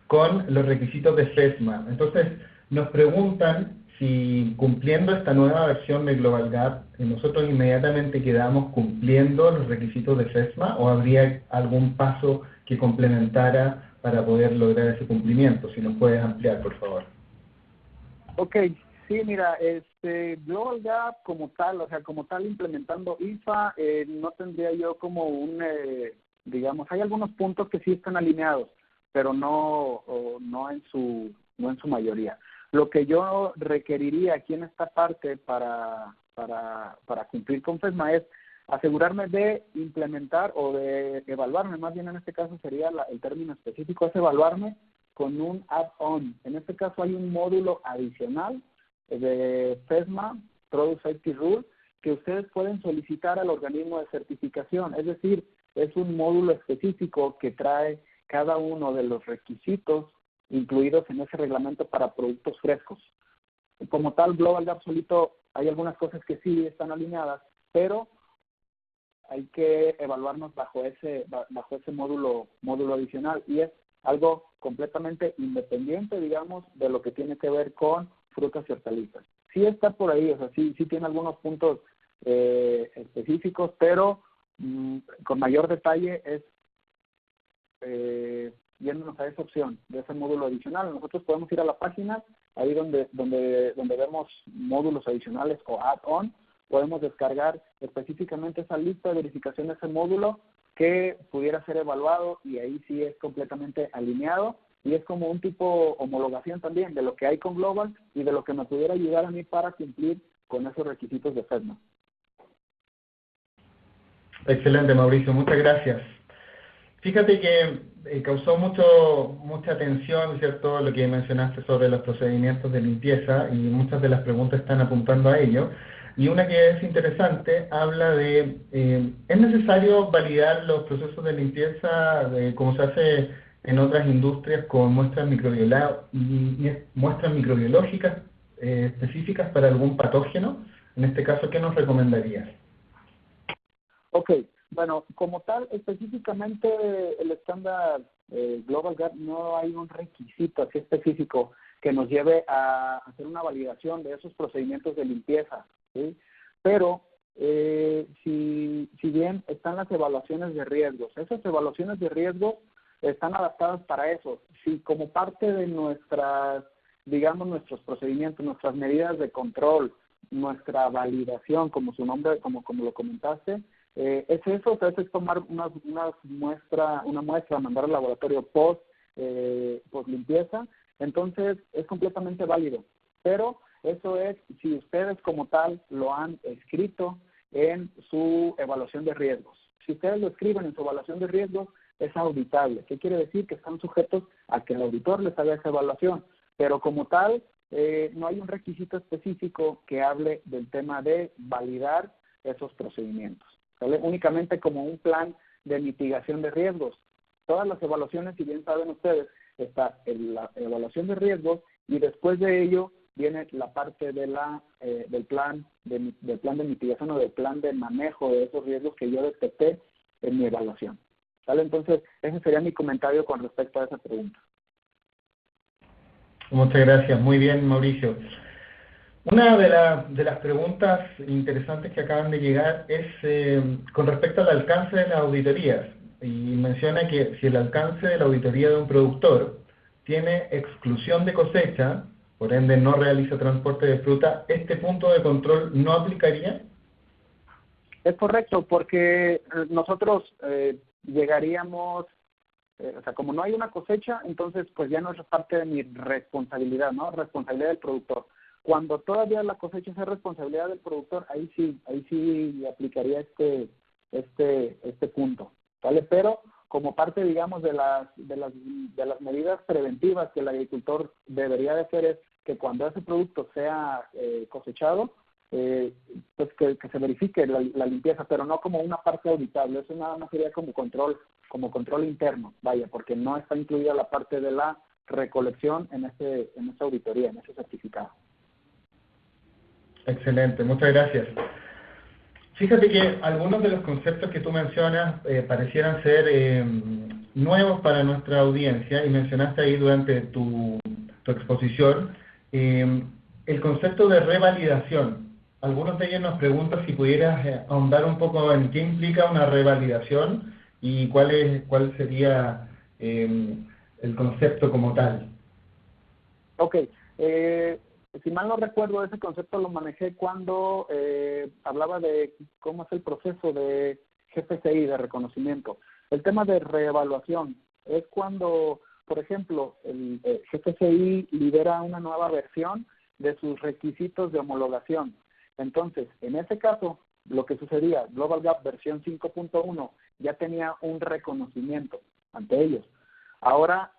Speaker 1: con los requisitos de FESMA. Entonces, nos preguntan si cumpliendo esta nueva versión de Global Gap, nosotros inmediatamente quedamos cumpliendo los requisitos de FESMA o habría algún paso que complementara para poder lograr ese cumplimiento. Si nos puedes ampliar, por favor.
Speaker 2: Ok, sí, mira, Global Gap como tal, o sea, como tal implementando IFA, no tendría yo como digamos, hay algunos puntos que sí están alineados, pero no en su mayoría. Lo que yo requeriría aquí en esta parte para cumplir con FESMA es asegurarme de implementar o de evaluarme, más bien en este caso sería el término específico, es evaluarme con un add-on. En este caso hay un módulo adicional de FESMA, Product Safety Rule, que ustedes pueden solicitar al organismo de certificación. Es decir, es un módulo específico que trae cada uno de los requisitos incluidos en ese reglamento para productos frescos. Como tal, Global Gap solito, hay algunas cosas que sí están alineadas, pero hay que evaluarnos bajo ese módulo adicional, y es algo completamente independiente, digamos, de lo que tiene que ver con frutas y hortalizas. Sí está por ahí, o sea, sí tiene algunos puntos específicos, pero con mayor detalle es yéndonos a esa opción de ese módulo adicional. Nosotros podemos ir a la página, ahí donde vemos módulos adicionales o add-on, podemos descargar específicamente esa lista de verificación de ese módulo que pudiera ser evaluado, y ahí sí es completamente alineado, y es como un tipo homologación también de lo que hay con Global y de lo que me pudiera ayudar a mí para cumplir con esos requisitos de FESMA.
Speaker 1: Excelente, Mauricio, muchas gracias. Fíjate que causó mucha atención, ¿cierto?, lo que mencionaste sobre los procedimientos de limpieza, y muchas de las preguntas están apuntando a ello. Y una que es interesante habla de, ¿es necesario validar los procesos de limpieza como se hace en otras industrias con muestras microbiológicas específicas para algún patógeno? En este caso, ¿qué nos recomendarías?
Speaker 2: Ok, bueno, como tal, específicamente el estándar Global Gap no hay un requisito así específico que nos lleve a hacer una validación de esos procedimientos de limpieza, ¿sí? Pero si bien están las evaluaciones de riesgos, esas evaluaciones de riesgos están adaptadas para eso. Si como parte de nuestras, digamos, nuestros procedimientos, nuestras medidas de control, nuestra validación, como su nombre, como lo comentaste, es eso, o sea, es tomar una muestra, mandar al laboratorio post limpieza, entonces es completamente válido. Pero eso es si ustedes como tal lo han escrito en su evaluación de riesgos. Si ustedes lo escriben en su evaluación de riesgos, es auditable. ¿Qué quiere decir? Que están sujetos a que el auditor les haga esa evaluación. Pero como tal, no hay un requisito específico que hable del tema de validar esos procedimientos, ¿vale? Únicamente como un plan de mitigación de riesgos. Todas las evaluaciones, si bien saben ustedes, está la evaluación de riesgos, y después de ello viene la parte de del plan de mitigación o del plan de manejo de esos riesgos que yo detecté en mi evaluación, ¿vale? Entonces, ese sería mi comentario con respecto a esa pregunta.
Speaker 1: Muchas gracias. Muy bien, Mauricio. Una de las preguntas interesantes que acaban de llegar es con respecto al alcance de las auditorías. Y menciona que si el alcance de la auditoría de un productor tiene exclusión de cosecha, por ende no realiza transporte de fruta, ¿este punto de control no aplicaría?
Speaker 2: Es correcto, porque nosotros llegaríamos, o sea, como no hay una cosecha, entonces pues ya no es parte de mi responsabilidad, ¿no? Responsabilidad del productor. Cuando todavía la cosecha es responsabilidad del productor, ahí sí aplicaría este punto, ¿vale? Pero como parte, digamos, de las medidas preventivas que el agricultor debería de hacer, es que cuando ese producto sea cosechado, pues que se verifique la limpieza, pero no como una parte auditable. Eso nada más sería como control interno, vaya, porque no está incluida la parte de la recolección en esa auditoría, en ese certificado.
Speaker 1: Excelente, muchas gracias. Fíjate que algunos de los conceptos que tú mencionas parecieran ser nuevos para nuestra audiencia, y mencionaste ahí durante tu exposición el concepto de revalidación. Algunos de ellos nos preguntan si pudieras ahondar un poco en qué implica una revalidación y cuál sería el concepto como tal.
Speaker 2: Ok. Si mal no recuerdo, ese concepto lo manejé cuando hablaba de cómo es el proceso de GPCI, de reconocimiento. El tema de reevaluación es cuando por ejemplo, el GFCI libera una nueva versión de sus requisitos de homologación. Entonces, en ese caso, lo que sucedía, Global Gap versión 5.1 ya tenía un reconocimiento ante ellos. Ahora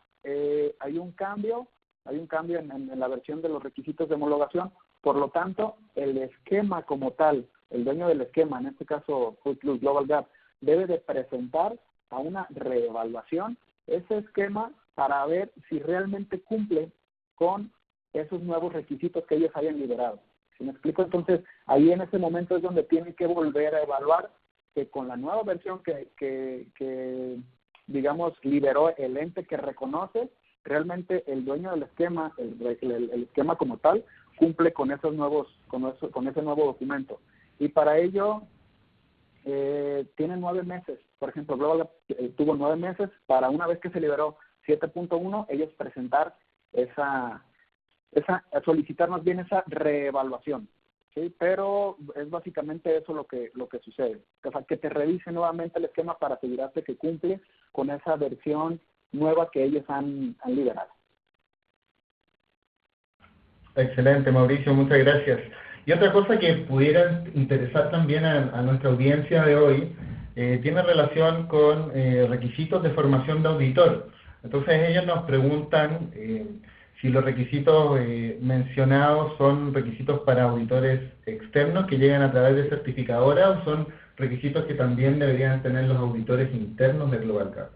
Speaker 2: hay un cambio en la versión de los requisitos de homologación, por lo tanto, el esquema como tal, el dueño del esquema, en este caso Footloose Global Gap, debe de presentar a una reevaluación ese esquema para ver si realmente cumple con esos nuevos requisitos que ellos hayan liberado. ¿Sí me explico? Entonces, ahí en ese momento es donde tienen que volver a evaluar que con la nueva versión que digamos, liberó el ente que reconoce, realmente el dueño del esquema, el esquema como tal, cumple con esos nuevos, con ese nuevo documento. Y para ello, tienen 9 meses. Por ejemplo, Global tuvo 9 meses para, una vez que se liberó 7.1, ellos presentar solicitar más bien esa reevaluación, ¿sí? Pero es básicamente eso lo que sucede. O sea, que te revisen nuevamente el esquema para asegurarte que cumple con esa versión nueva que ellos han liberado.
Speaker 1: Excelente, Mauricio, muchas gracias. Y otra cosa que pudiera interesar también a nuestra audiencia de hoy, tiene relación con requisitos de formación de auditor. Entonces ellos nos preguntan si los requisitos mencionados son requisitos para auditores externos que llegan a través de certificadoras o son requisitos que también deberían tener los auditores internos de Global Gap.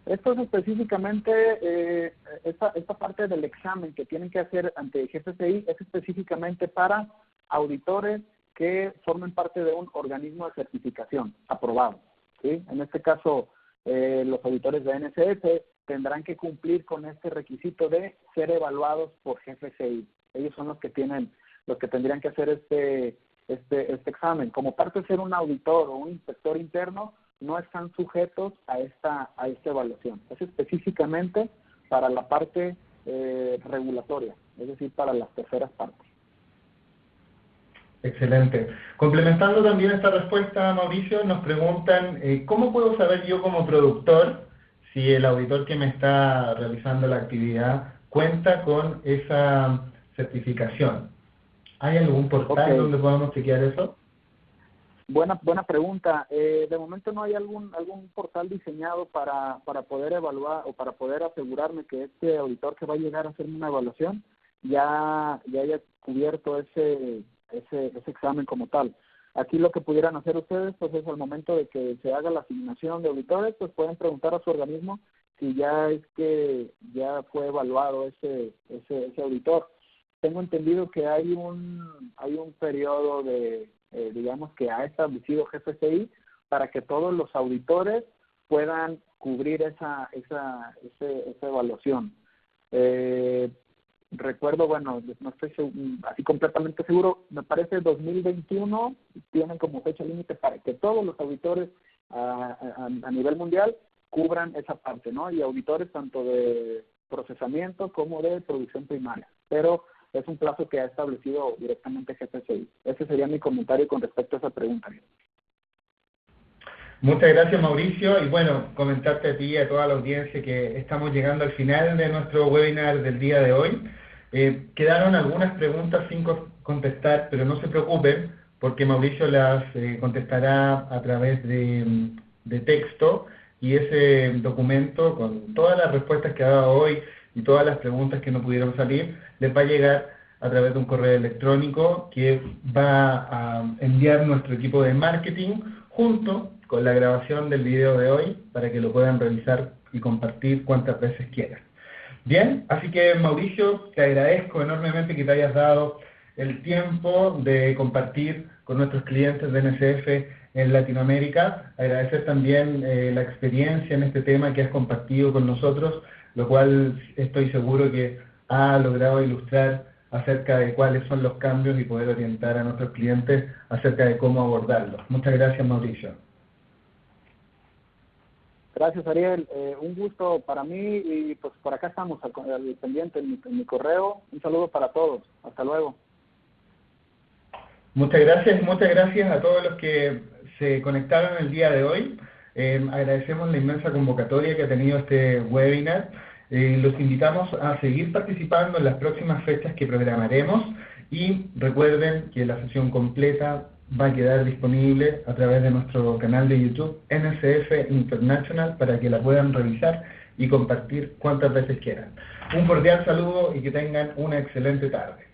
Speaker 2: Esto es específicamente, esta parte del examen que tienen que hacer ante GFCI es específicamente para auditores que formen parte de un organismo de certificación aprobado, ¿sí? En este caso, los auditores de NSF tendrán que cumplir con este requisito de ser evaluados por GFCI. Ellos son los que tendrían que hacer este examen. Como parte de ser un auditor o un inspector interno, no están sujetos a esta evaluación. Es específicamente para la parte regulatoria, es decir, para las terceras partes.
Speaker 1: Excelente. Complementando también esta respuesta, Mauricio, nos preguntan, ¿cómo puedo saber yo como productor si el auditor que me está realizando la actividad cuenta con esa certificación? ¿Hay algún portal donde podamos chequear eso?
Speaker 2: Buena pregunta. De momento no hay algún portal diseñado para poder evaluar o para poder asegurarme que este auditor que va a llegar a hacerme una evaluación ya haya cubierto ese examen como tal. Aquí lo que pudieran hacer ustedes, pues es al momento de que se haga la asignación de auditores, pues pueden preguntar a su organismo si ya fue evaluado ese auditor. Tengo entendido que hay un periodo de digamos que ha establecido GFCI para que todos los auditores puedan cubrir esa evaluación. Recuerdo, bueno, no estoy así completamente seguro, me parece 2021 tienen como fecha límite para que todos los auditores a nivel mundial cubran esa parte, ¿no? Y auditores tanto de procesamiento como de producción primaria. Pero es un plazo que ha establecido directamente GFCI. Ese sería mi comentario con respecto a esa pregunta.
Speaker 1: Muchas gracias, Mauricio. Y bueno, comentarte a ti y a toda la audiencia que estamos llegando al final de nuestro webinar del día de hoy. Quedaron algunas preguntas sin contestar, pero no se preocupen, porque Mauricio las contestará a través de texto, y ese documento con todas las respuestas que ha dado hoy y todas las preguntas que no pudieron salir, les va a llegar a través de un correo electrónico que va a enviar nuestro equipo de marketing junto con la grabación del video de hoy para que lo puedan revisar y compartir cuantas veces quieran. Bien, así que Mauricio, te agradezco enormemente que te hayas dado el tiempo de compartir con nuestros clientes de NSF en Latinoamérica. Agradecer también la experiencia en este tema que has compartido con nosotros, lo cual estoy seguro que ha logrado ilustrar acerca de cuáles son los cambios y poder orientar a nuestros clientes acerca de cómo abordarlos. Muchas gracias, Mauricio.
Speaker 2: Gracias, Ariel. Un gusto para mí y pues por acá estamos al pendiente en mi correo. Un saludo para todos. Hasta luego.
Speaker 1: Muchas gracias a todos los que se conectaron el día de hoy. Agradecemos la inmensa convocatoria que ha tenido este webinar. Los invitamos a seguir participando en las próximas fechas que programaremos y recuerden que la sesión completa va a quedar disponible a través de nuestro canal de YouTube NSF International para que la puedan revisar y compartir cuantas veces quieran. Un cordial saludo y que tengan una excelente tarde.